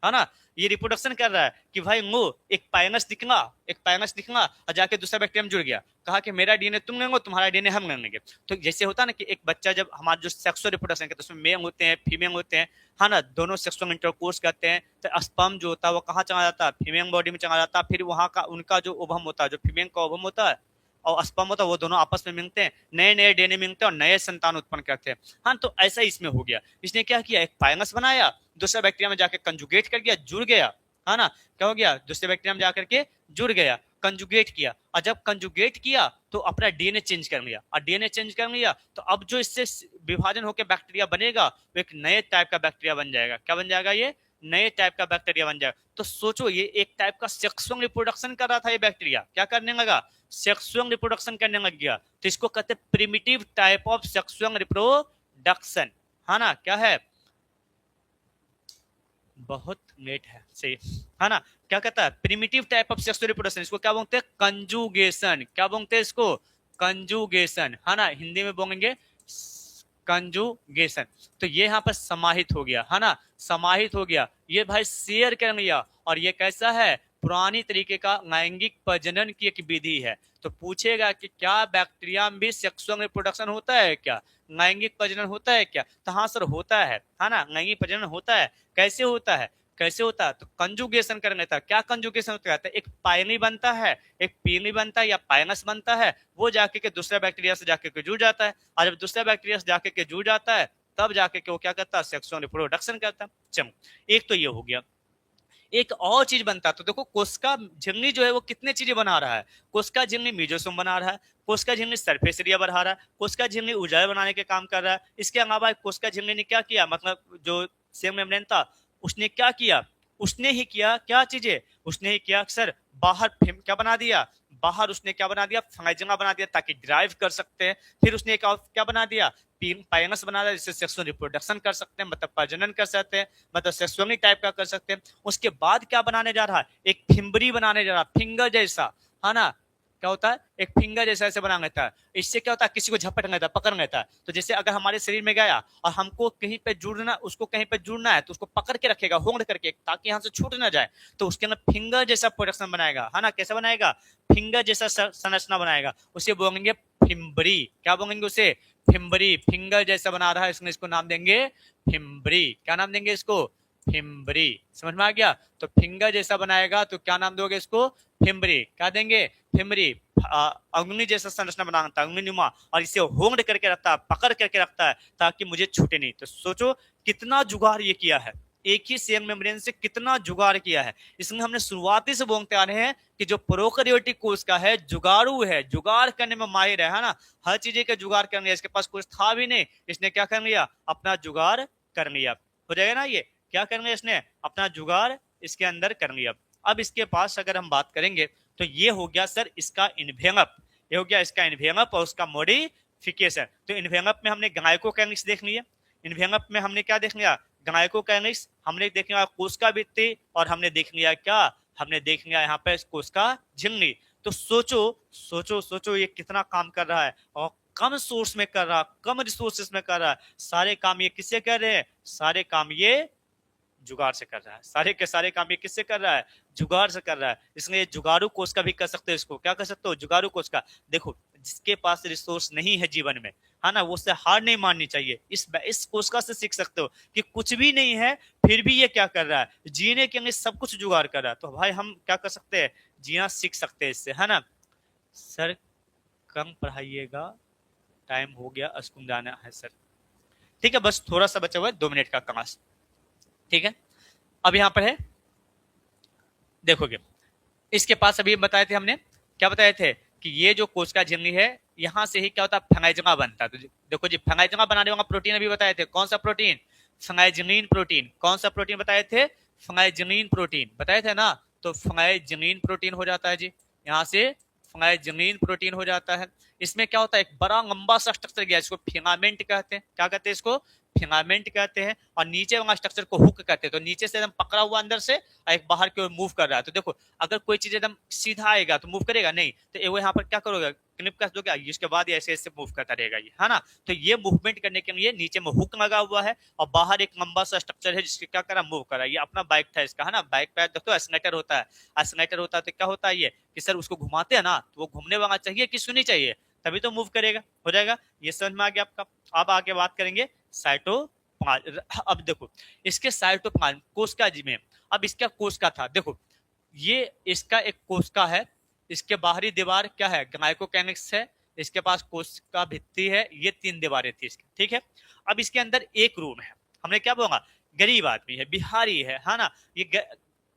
है ना, ये रिप्रोडक्शन कर रहा है कि भाई वो एक पाइनस दिखना, एक पाइनस दिखना, और जाके दूसरा बैक्टीरिया में जुड़ गया, कहा कि मेरा डीएनए तुम लेंगे, तुम्हारा डीएनए हम लेंगे। तो जैसे होता है ना कि एक बच्चा जब हमारा जो सेक्सुअल रिप्रोडक्शन करता है, उसमें मेल होते हैं, फीमेल होते हैं, है ना, दोनों सेक्सुअल इंटरकोर्स करते हैं, तो स्पर्म जो होता है वो कहाँ चला जाता है, फीमेल बॉडी में चला जाता है, फिर वहाँ का उनका जो ओवम होता है, जो फीमेल का ओवम होता है और स्पर्म होता है, वो दोनों आपस में मिलते हैं, नए नए डीएनए मिलते हैं और नए संतान उत्पन्न करते हैं। हाँ, तो ऐसा इसमें हो गया, इसने क्या किया, एक पाइनस बनाया, दूसरा बैक्टीरिया में जाके कंजुगेट कर गया, जुड़ गया, है ना, क्या हो गया, दूसरे बैक्टीरिया में जाकर के जुड़ गया, कंजुगेट किया, और जब कंजुगेट किया तो अपना डीएनए चेंज कर लिया, और डीएनए चेंज कर लिया तो अब जो इससे विभाजन होकर बैक्टीरिया बनेगा वो एक नए टाइप का बैक्टीरिया बन जाएगा। क्या बन जाएगा, ये नए टाइप का बैक्टीरिया बन जाएगा। तो सोचो, ये एक टाइप का सेक्सुअल रिप्रोडक्शन कर रहा था, ये बैक्टीरिया क्या करने लगा, सेक्सुअल रिप्रोडक्शन करने लग गया। तो इसको कहते हैं primitive type of sexual reproduction, है ना, क्या है, बहुत लेट है, सही है ना, क्या कहता है, primitive type of sexual reproduction, इसको क्या बोलते हैं, कंजुगेशन। क्या बोलते हैं इसको, कंजुगेशन, है ना, हिंदी में बोलेंगे कंजुगेशन। तो ये यहाँ पर समाहित हो गया, है ना, समाहित हो गया, ये भाई शेयर कर लिया। और ये कैसा है, पुरानी तरीके का लैंगिक प्रजनन की एक विधि है। तो पूछेगा कि क्या बैक्टीरिया में भी सेक्सुअल रिप्रोडक्शन होता है क्या, लैंगिक प्रजनन होता है क्या, तो हाँ सर होता है ना, लैंगिक प्रजनन होता है। कैसे होता है, कैसे होता है, तो कंजुगेशन करने था। क्या कंजुगेशन होता है, एक पाइनी बनता है, एक पीनी बनता है या पाइनस बनता है, वो जाके के दूसरा बैक्टीरिया से जाके के जुड़ जाता है, और जब दूसरा बैक्टीरिया से जाके के जुड़ जाता है तब जाके के वो क्या करता है, सेक्सुअल रिप्रोडक्शन करता है। चलो, एक तो ये हो गया। एक और चीज बनता है, तो देखो कोशिका झिल्ली जो है वो कितने चीजें बना रहा है, कोशिका झिल्ली मीजोसोम बना रहा है, कोशिका झिल्ली सरफेस एरिया बढ़ा रहा है, कोशिका झिल्ली ऊर्जा बनाने के काम कर रहा है। इसके अलावा कोशिका झिल्ली ने क्या किया, मतलब जो सेल मेम्ब्रेन था उसने क्या किया, उसने ही किया क्या चीजें, उसने ही किया सर, बाहर क्या बना दिया, बाहर उसने क्या बना दिया, फ्लाइजिंगा बना दिया ताकि ड्राइव कर सकते हैं। फिर उसने क्या बना दिया, पाइनस बना दिया जिससे सेक्सुअल रिप्रोडक्शन कर सकते हैं, मतलब प्रजनन कर सकते हैं, मतलब सेक्सुअली टाइप का कर सकते हैं। उसके बाद क्या बनाने जा रहा है, एक फिम्बरी बनाने जा रहा है, फिंगर जैसा, है ना, क्या होता है, एक फिंगर जैसा ऐसे बना लेता है। इससे क्या होता है, किसी को झपट लेता है, पकड़ लेता है। तो जैसे अगर हमारे शरीर में गया और हमको कहीं पे जुड़ना, उसको कहीं पे जुड़ना है, तो उसको पकड़ के रखेगा, होल्ड करके, ताकि यहाँ से छूट ना जाए। तो उसके अंदर फिंगर जैसा प्रोडक्शन बनाएगा, है ना। कैसा बनाएगा, फिंगर जैसा संरचना बनाएगा, उसे बोलेंगे फिम्बरी। क्या बोलेंगे उसे, फिम्बरी। फिंगर जैसा बना रहा है इसमें, इसको नाम देंगे फिम्बरी। क्या नाम देंगे इसको, फिम्बरी। समझ में आ गया। तो फिंगर जैसा बनाएगा तो क्या नाम दोगे इसको, फिम्बरी। क्या देंगे, फिम्बरी। अंगुली जैसा संरचना बनाता है, अंगुली नुमा, और इसे होल्ड करके रखता है, पकड़ करके रखता है, ताकि मुझे छूटे नहीं। तो सोचो कितना जुगाड़ ये किया है, एक ही सेल मेम्ब्रेन से कितना जुगाड़ किया है। इसमें हमने शुरुआती से बोलते आ रहे हैं कि जो प्रोकैरियोटिक कोश का है, जुगाड़ू है, जुगाड़ करने में माहिर है ना। हर चीज का जुगाड़ कर लिया, इसके पास कुछ था भी नहीं, इसने क्या कर लिया, अपना जुगाड़ कर लिया। हो जाएगा ना, ये क्या कर लिया इसने, अपना जुगाड़ इसके अंदर कर लिया। अब इसके पास अगर हम बात करेंगे तो ये हो गया सर इसका इन्वेलप, ये हो गया इसका इन्वेलप और उसका मॉडिफिकेशन। तो इन्वेलप में हमने गायकोकाइनेसिस देख लिया, इन्वेलप में हमने क्या देख लिया, गायकोकाइनेसिस, हमने देख लिया कोशिका भित्ति, और हमने देख लिया क्या, हमने देख लिया यहाँ पे कोशिका झिल्ली। तो सोचो सोचो सोचो ये कितना काम कर रहा है, और कम सोर्स में कर रहा, कम रिसोर्सेस में कर रहा है। सारे काम ये किससे कर रहे हैं, सारे काम ये जुगाड़ से कर रहा है, सारे के सारे काम ये किससे कर रहा है, जुगाड़ से कर रहा है। इसलिए जुगाड़ू कोष का भी कर सकते हो, इसको क्या कर सकते हो, जुगाड़ू कोष का। देखो जिसके पास रिसोर्स नहीं है जीवन में, है ना, वो उससे हार नहीं माननी चाहिए। इस कोशिका से सीख सकते हो कि कुछ भी नहीं है, फिर भी ये क्या कर रहा है, जीने के लिए सब कुछ जुगाड़ कर रहा है। तो भाई हम क्या कर सकते हैं, जीना सीख सकते हैं इससे, है ना। सर कम पढ़ाइएगा, टाइम हो गया, स्कूल जाना है सर। ठीक है, बस थोड़ा सा बचा हुआ है, 2 मिनट का क्लास। ठीक है, अब यहां पर है, देखोगे इसके पास अभी बताए थे हमने, क्या बताए थे कि ये जो कोशिका झिल्ली है, यहां से ही क्या होता है, फंगाइजमा बनता है। तो देखो जी, फंगाइजमा बनाने वाला प्रोटीन अभी बताए थे, कौन सा प्रोटीन, फंगाइजिनिन प्रोटीन। कौन सा प्रोटीन बताए थे, फंगाइजिनिन प्रोटीन बताए थे ना। तो फंगाइजिनिन प्रोटीन हो जाता है जी, यहां से फंगाइजिनिन प्रोटीन हो जाता है। इसमें क्या होता है, एक बड़ा लंबा सा स्ट्रक्चर गया, इसको फिलामेंट कहते हैं। क्या कहते हैं इसको, फिलामेंट कहते हैं। और नीचे वाला स्ट्रक्चर को हुक कहते हैं। तो नीचे से एकदम पकड़ा हुआ अंदर से, और एक बाहर की ओर मूव कर रहा है। तो देखो अगर कोई चीज एकदम सीधा आएगा तो मूव करेगा नहीं, तो वो यहाँ पर क्या करोगे, क्लिप कर दोगे, इसके बाद ऐसे ऐसे मूव करता रहेगा ये, है ना। तो ये मूवमेंट करने के लिए नीचे में हुक लगा हुआ है, और बाहर एक लंबा सा स्ट्रक्चर है जिसके क्या करा, मूव करा। ये अपना बाइक था इसका, है ना। बाइक पे देखो एस्केलेटर होता है, एस्केलेटर होता है तो क्या होता है ये कि सर उसको घुमाते हैं ना, तो वो घूमने वाला चाहिए कि सुनी चाहिए, तभी तो मूव करेगा। हो जाएगा, ये समझ में आ गया आपका। अब आगे बात करेंगे साइटोप्लाज्म। अब देखो इसके साइटोप्लाज्म कोशिका जी में, अब इसका कोशिका था, देखो ये इसका एक कोशिका है, इसके बाहरी दीवार क्या है, ग्लाइकोकेनिक्स है, इसके पास कोशिका भित्ति है, ये 3 दीवारें थी इसकी। ठीक है, अब इसके अंदर एक रूम है, हमने क्या बोला, गरीब आदमी है, बिहारी है ना। ये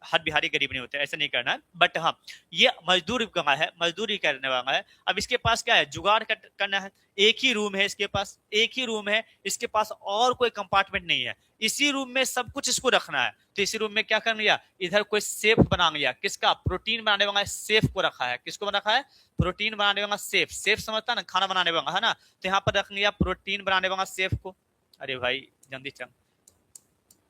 हर बिहारी गरीब नहीं होते, ऐसा नहीं करना है, बट हाँ ये मजदूर कमा है, मजदूरी करने वाला है। अब इसके पास क्या है, जुगाड़ करना है। एक ही रूम है इसके पास, एक ही रूम है इसके पास, और कोई कंपार्टमेंट नहीं है। इसी रूम में सब कुछ इसको रखना है। तो इसी रूम में क्या कर लिया, इधर कोई सेफ बना लिया, किसका, प्रोटीन बनाने वाला सेफ को रखा है। किसको रखा है, प्रोटीन बनाने वाला सेफ। सेफ समझता ना, खाना बनाने वाला, है ना। तो यहाँ पर रख लिया प्रोटीन बनाने वाला सेफ को। अरे भाई जल्दी चल,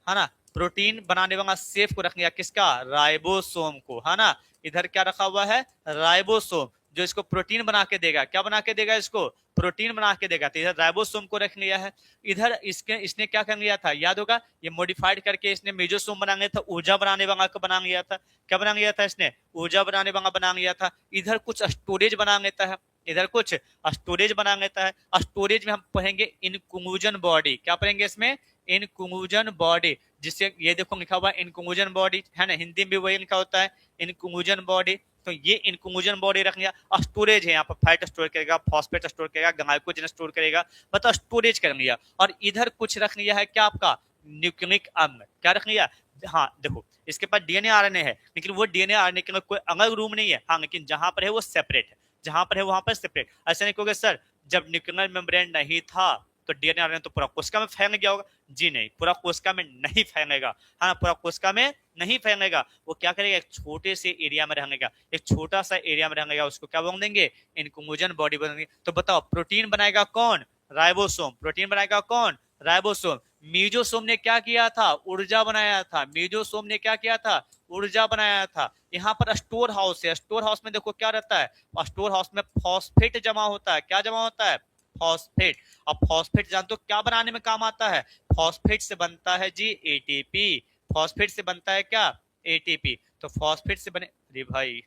है ना। प्रोटीन बनाने वाला सेफ को रख लिया, किसका, राइबोसोम को, है ना। इधर क्या रखा हुआ है, राइबोसोम, जो इसको प्रोटीन बना के देगा। क्या बना के देगा, इसको प्रोटीन बना के देगा। तो इधर राइबोसोम को रख लिया है। इधर इसने क्या कर लिया था, याद होगा, ये मॉडिफाइड करके इसने मेजोसोम बना लिया था, ऊर्जा बनाने वाला को बना लिया था। क्या बना लिया था इसने, ऊर्जा बनाने वाला बना लिया था। इधर कुछ स्टोरेज बना लेता है, इधर कुछ स्टोरेज बना लेता है। स्टोरेज में हम पढ़ेंगे इनकंक्लूजन बॉडी। क्या पढ़ेंगे इसमें, इनकंक्लूजन बॉडी, जिससे ये देखो लिखा हुआ इनकंक्लूजन बॉडी, है ना। हिंदी में वही लिखा होता है इनकंक्लूजन बॉडी। तो ये इनकंक्लूजन बॉडी रख लिया। स्टोरेज है, यहाँ पर फैट स्टोर करेगा, फॉस्फेट स्टोर करेगा, ग्लाइकोजन स्टोर करेगा, मतलब स्टोरेज कर लिया। और इधर कुछ रख लिया है, क्या आपका न्यूक्लिक अम्ल। क्या रख लिया, हाँ देखो इसके पास डीएनए आरएनए है, लेकिन वो डीएनए आरएनए के लिए कोई अलग रूम नहीं है, हाँ, लेकिन जहां पर है वो सेपरेट है, जहां पर है वहां पर सेपरेट। ऐसा नहीं कहोगे सर जब न्यूक्लियर मेम्ब्रेन नहीं था तो डीएनए आरएनए तो पूरा कोशिका में फैल गया होगा। जी नहीं, पूरा कोशिका में नहीं फैलेगा, हाँ, पूरा कोशिका में नहीं फैलेगा। वो क्या करेगा, एक छोटे से एरिया में रहेगा, एक छोटा सा एरिया में रहेगा, उसको क्या बोल देंगे, इनकंक्लूजन बॉडी बनेंगे। तो बताओ प्रोटीन बनाएगा कौन, राइबोसोम। प्रोटीन बनाएगा कौन, राइबोसोम। मीजोसोम ने क्या किया था, ऊर्जा बनाया था। मीजोसोम ने क्या किया था, ऊर्जा बनाया था। यहाँ पर स्टोर हाउस है, स्टोर हाउस में देखो क्या रहता है, स्टोर हाउस में फॉस्फेट जमा होता है। क्या जमा होता है? फॉस्फेट। अब फॉस्फेट जानते हो क्या बनाने में काम आता है? फॉस्फेट से बनता है जी एटीपी। फॉस्फेट से बनता है क्या? एटीपी। तो फॉस्फेट से बने, अरे भाई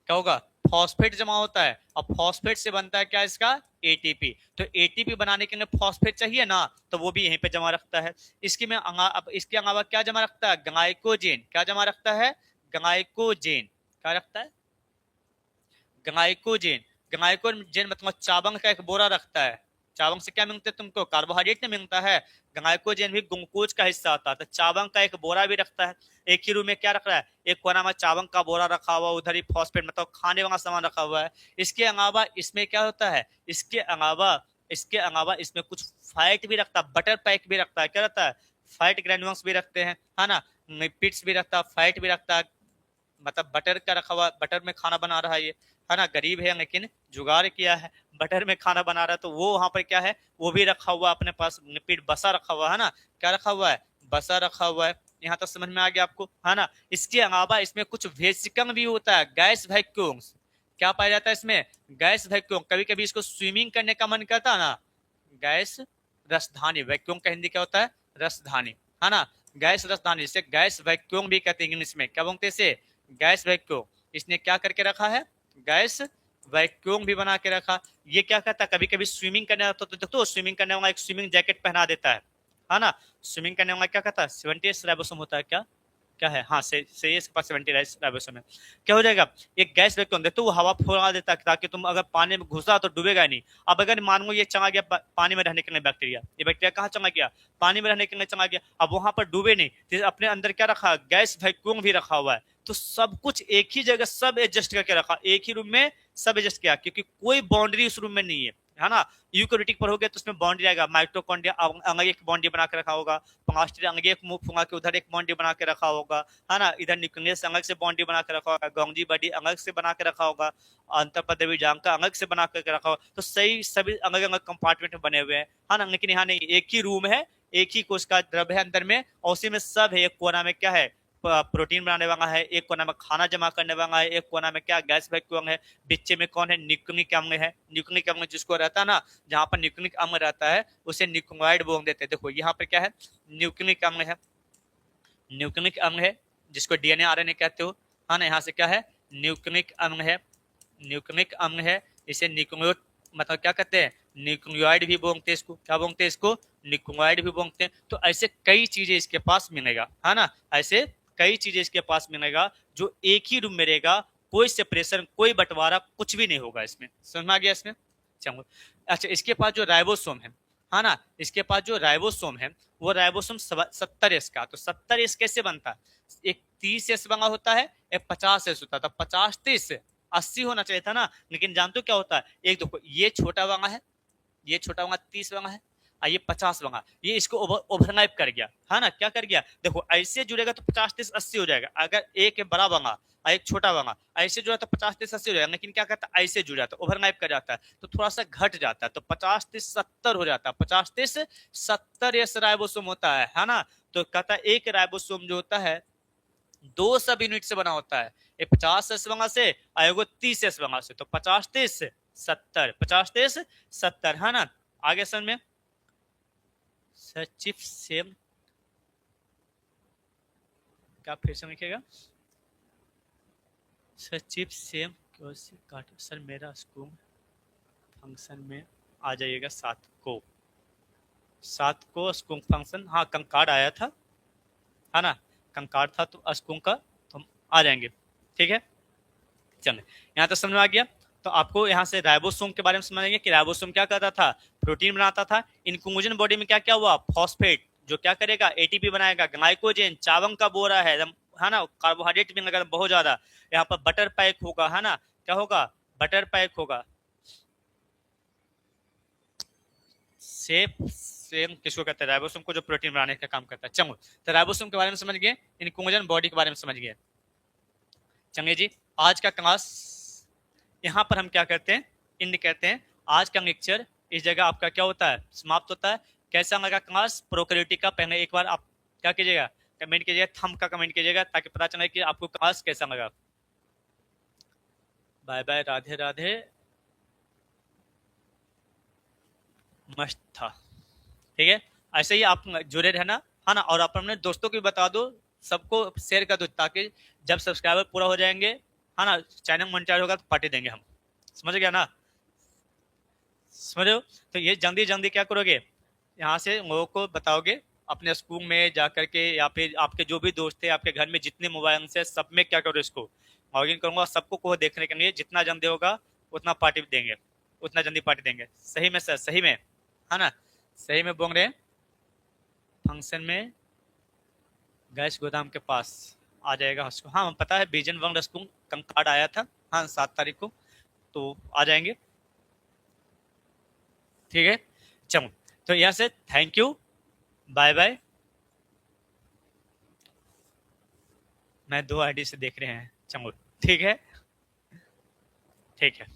क्या होगा? फॉस्फेट जमा होता है। अब फॉस्फेट से बनता है क्या इसका? एटीपी। तो एटीपी बनाने के लिए फॉस्फेट चाहिए ना, तो वो भी यहीं पे जमा रखता है। अब इसके अलावा क्या जमा रखता है? ग्लाइकोजेन। क्या जमा रखता है? ग्लाइकोजेन। क्या रखता है? ग्लाइकोजेन। ग्लाइकोजेन मतलब चावल का एक बोरा रखता है। चावल से क्या मिलता है तुमको? कार्बोहाइड्रेट नहीं मिलता है। ग्लाइकोजेन भी ग्लूकोज का हिस्सा होता है। तो चावल का एक बोरा भी रखता है। एक ही रूम में क्या रख रहा है? एक कोना में चावल का बोरा रखा हुआ, उधर ही फॉस्फेट मतलब खाने वाला सामान रखा हुआ है। इसके अलावा इसमें क्या होता है? इसके अलावा इसमें कुछ फैट भी रखता है, बटर पैक भी रखता है। क्या रहता है? फैट ग्रेन्यूल्स भी रखते हैं, है ना। लिपिड्स भी रखता है, फैट भी रखता है, मतलब बटर का रखा हुआ, बटर में खाना बना रहा है ये, है ना। गरीब है लेकिन जुगाड़ किया है, बटर में खाना बना रहा है। तो वो वहां पर क्या है? वो भी रखा हुआ अपने पास, लिपिड बसा रखा हुआ है ना। क्या रखा हुआ है? बसा रखा हुआ है। यहाँ तक समझ में आ गया आपको, है ना। इसके अलावा इसमें कुछ वेसिकल भी होता है, गैस वैक्यूम्स। क्या पाया जाता है इसमें? Gas vacuum. कभी कभी इसको स्विमिंग करने का मन करता है ना, गैस रसधानी। वैक्यूम का हिंदी क्या होता है? रसधानी, है ना। गैस रसधानी, जिसे गैस वैक्यूम भी कहते हैं इंग्लिश में। क्या बोलते हैं इसे? Gas vacuum. इसने क्या करके रखा है? गैस वैक्यूम भी बना के रखा। ये क्या कहता है? कभी कभी स्विमिंग करने आता तो देखो, स्विमिंग करने वाला एक स्विमिंग जैकेट पहना देता है ना। स्विमिंग करने वाला क्या कहता है? 70 राइबोसोम होता है। क्या क्या है? हाँ, सही है, इसके पास 70 राइबोसोम है। क्या हो जाएगा? एक गैस वैक्यूम देखते वो हवा फुला देता है ताकि तुम अगर पानी में घुसा तो डूबेगा नहीं। अब अगर मान लो ये चला गया पानी में रहने के लिए बैक्टीरिया, ये बैक्टीरिया कहाँ चला गया? पानी में रहने के लिए चला गया। अब वहां पर डूबे नहीं, तो अपने अंदर क्या रखा? गैस वैक्यूम भी रखा हुआ है। तो सब कुछ एक ही जगह सब एडजस्ट करके रखा, एक ही रूम में सब एडजस्ट किया, क्योंकि कोई बाउंड्री उस रूम में नहीं है ना। यूकैरियोटिक पर हो गया तो उसमें बाउंड्री आएगा, माइटोकॉन्ड्रिया अलग एक बाउंड्री बना के रखा होगा, प्लास्टिड अलग एक मुंह फुंगा के उधर एक बाउंड्री बना के रखा होगा, है ना। इधर न्यूक्लियस अलग से बाउंड्री बना के रखा होगा, गोंजी बॉडी अलग से बना के रखा होगा, अंतःपद्रवी जांघा अलग से बना करके रखा होगा। तो सही सभी अलग अलग कंपार्टमेंट बने हुए हैं, है ना। लेकिन यहाँ नहीं, एक ही रूम है, एक ही कोश का द्रव है अंदर में, और उसी में सब है। एक कोना में क्या है? प्रोटीन बनाने वाला है, एक कोना में खाना जमा करने वाला है, एक कोना में क्या? गैस वैक्यूम है। बीच में कौन है? न्यूक्लिक अम्ल है। न्यूक्लिक अम्ल जिसको रहता है ना, जहां पर न्यूक्लिक अम्ल रहता है उसे न्यूक्लियोइड बोल देते हैं। देखो यहाँ पर क्या है? न्यूक्लिक अम्ल है, न्यूक्लिक अम्ल है, जिसको डीएनए आरएनए कहते हो, है ना। यहाँ से क्या है? न्यूक्लिक अम्ल है, न्यूक्लिक अम्ल है। इसे न्यूक्लियो मतलब क्या कहते हैं? न्यूक्लियोइड भी बोलते हैं इसको। क्या बोलते हैं इसको? न्यूक्लियोइड भी बोलते हैं। तो ऐसे कई चीजें इसके पास मिलेगा, है ना। ऐसे कई चीजें इसके पास मिलेगा जो एक ही रूम में रहेगा, कोई सेपरेशन, कोई बंटवारा कुछ भी नहीं होगा इसमें। समझ में आ गया इसमें? चलो, अच्छा, इसके पास जो राइबोसोम है ना, इसके पास जो राइबोसोम है वो राइबोसोम 70S का। तो 70S कैसे बनता है? एक 30S बना होता है, एक 50S होता है। तो 50-30 80 होना चाहिए था ना। लेकिन जानते हो क्या होता है? एक देखो, ये छोटा वाला है, ये छोटा वाला 30 वाला है, और ये 50 वाला, ये इसको ओवरलैप कर गया, है ना। क्या कर गया? देखो ऐसे जुड़ेगा तो 50-30-80 हो जाएगा। अगर एक बड़ा वाला और एक छोटा वाला ऐसे जुड़ा तो 50-30-80 हो जाएगा। लेकिन क्या कहता है? ऐसे जुड़ जाता है, ओवरलैप कर जाता है, तो थोड़ा सा घट जाता है, तो 50-30-70 हो जाता है। 50-30-70 ये राइबोसोम होता है ना। तो कहता है एक राइबोसोम जो होता है 2 सब यूनिट से बना होता है, एक 50S वाला से और एगो 30S वाला से। तो 50-30-70, 50-30-70, है ना। आगे सन में सचिव सेम, क्या फिर से लिखेगा? सचिव सेम काट सर, मेरा स्कूल फंक्शन में आ जाइएगा 7 को स्कूल फंक्शन। हाँ, कंकार्ड आया था, है ना। कंकार्ड था तो स्कूल का, तो हम आ जाएंगे, ठीक है। चलिए, यहाँ तक समझ में आ गया। तो आपको यहाँ से राइबोसोम के बारे में समझेंगे कि राइबोसोम क्या करता था? प्रोटीन बनाता था। इनक्लूजन बॉडी में क्या क्या हुआ? फॉस्फेट, जो क्या करेगा? एटीपी बनाएगा। ग्लाइकोजेन, चावल का बोरा है ना। कार्बोहाइड्रेट भी लगा बहुत ज्यादा। यहाँ पर बटर पैक होगा, है ना। क्या होगा? बटर पैक होगा। सेम किसको कहते हैं? राइबोसोम को, जो प्रोटीन बनाने का काम करता है। चलो, तो राइबोसोम के बारे में समझ गए, इनक्लूजन बॉडी के बारे में समझ गए। चलिए जी, आज का क्लास यहाँ पर हम क्या करते हैं? इंड कहते हैं। आज का लेक्चर इस जगह आपका क्या होता है? समाप्त होता है। कैसा लगा क्लास प्रोकैरियोटिक का? पहले एक बार आप क्या कीजिएगा? कमेंट कीजिएगा, थंब का कमेंट कीजिएगा ताकि पता चले कि आपको क्लास कैसा लगा। बाय बाय, राधे राधे, मस्त था। ठीक है, ऐसे ही आप जुड़े रहना, है ना। और आप अपने दोस्तों को भी बता दो, सबको शेयर कर दो, ताकि जब सब्सक्राइबर पूरा हो जाएंगे, है ना, चैनल मोनेटाइज होगा तो पार्टी देंगे हम। समझ गया ना, समझ रहे हो। तो ये जल्दी जल्दी क्या करोगे, यहाँ से लोगों को बताओगे, अपने स्कूल में जा करके, या फिर आपके जो भी दोस्त है, आपके घर में जितने मोबाइल से, सब में क्या करो, इसको लॉगिन करूंगा, सबको को देखने के लिए, जितना जल्दी होगा उतना पार्टी देंगे, उतना जल्दी पार्टी देंगे। सही में सर, सही में, है ना, सही में बोल रहे हैं। फंक्शन में गैस गोदाम के पास आ जाएगा उसको, हाँ पता है, विजन वन स्कूल कार्ड आया था, हाँ 7 तारीख को, तो आ जाएंगे। ठीक है, चलो, तो यहाँ से थैंक यू, बाय बाय। मैं 2 आईडी से देख रहे हैं, चलो ठीक है, ठीक है।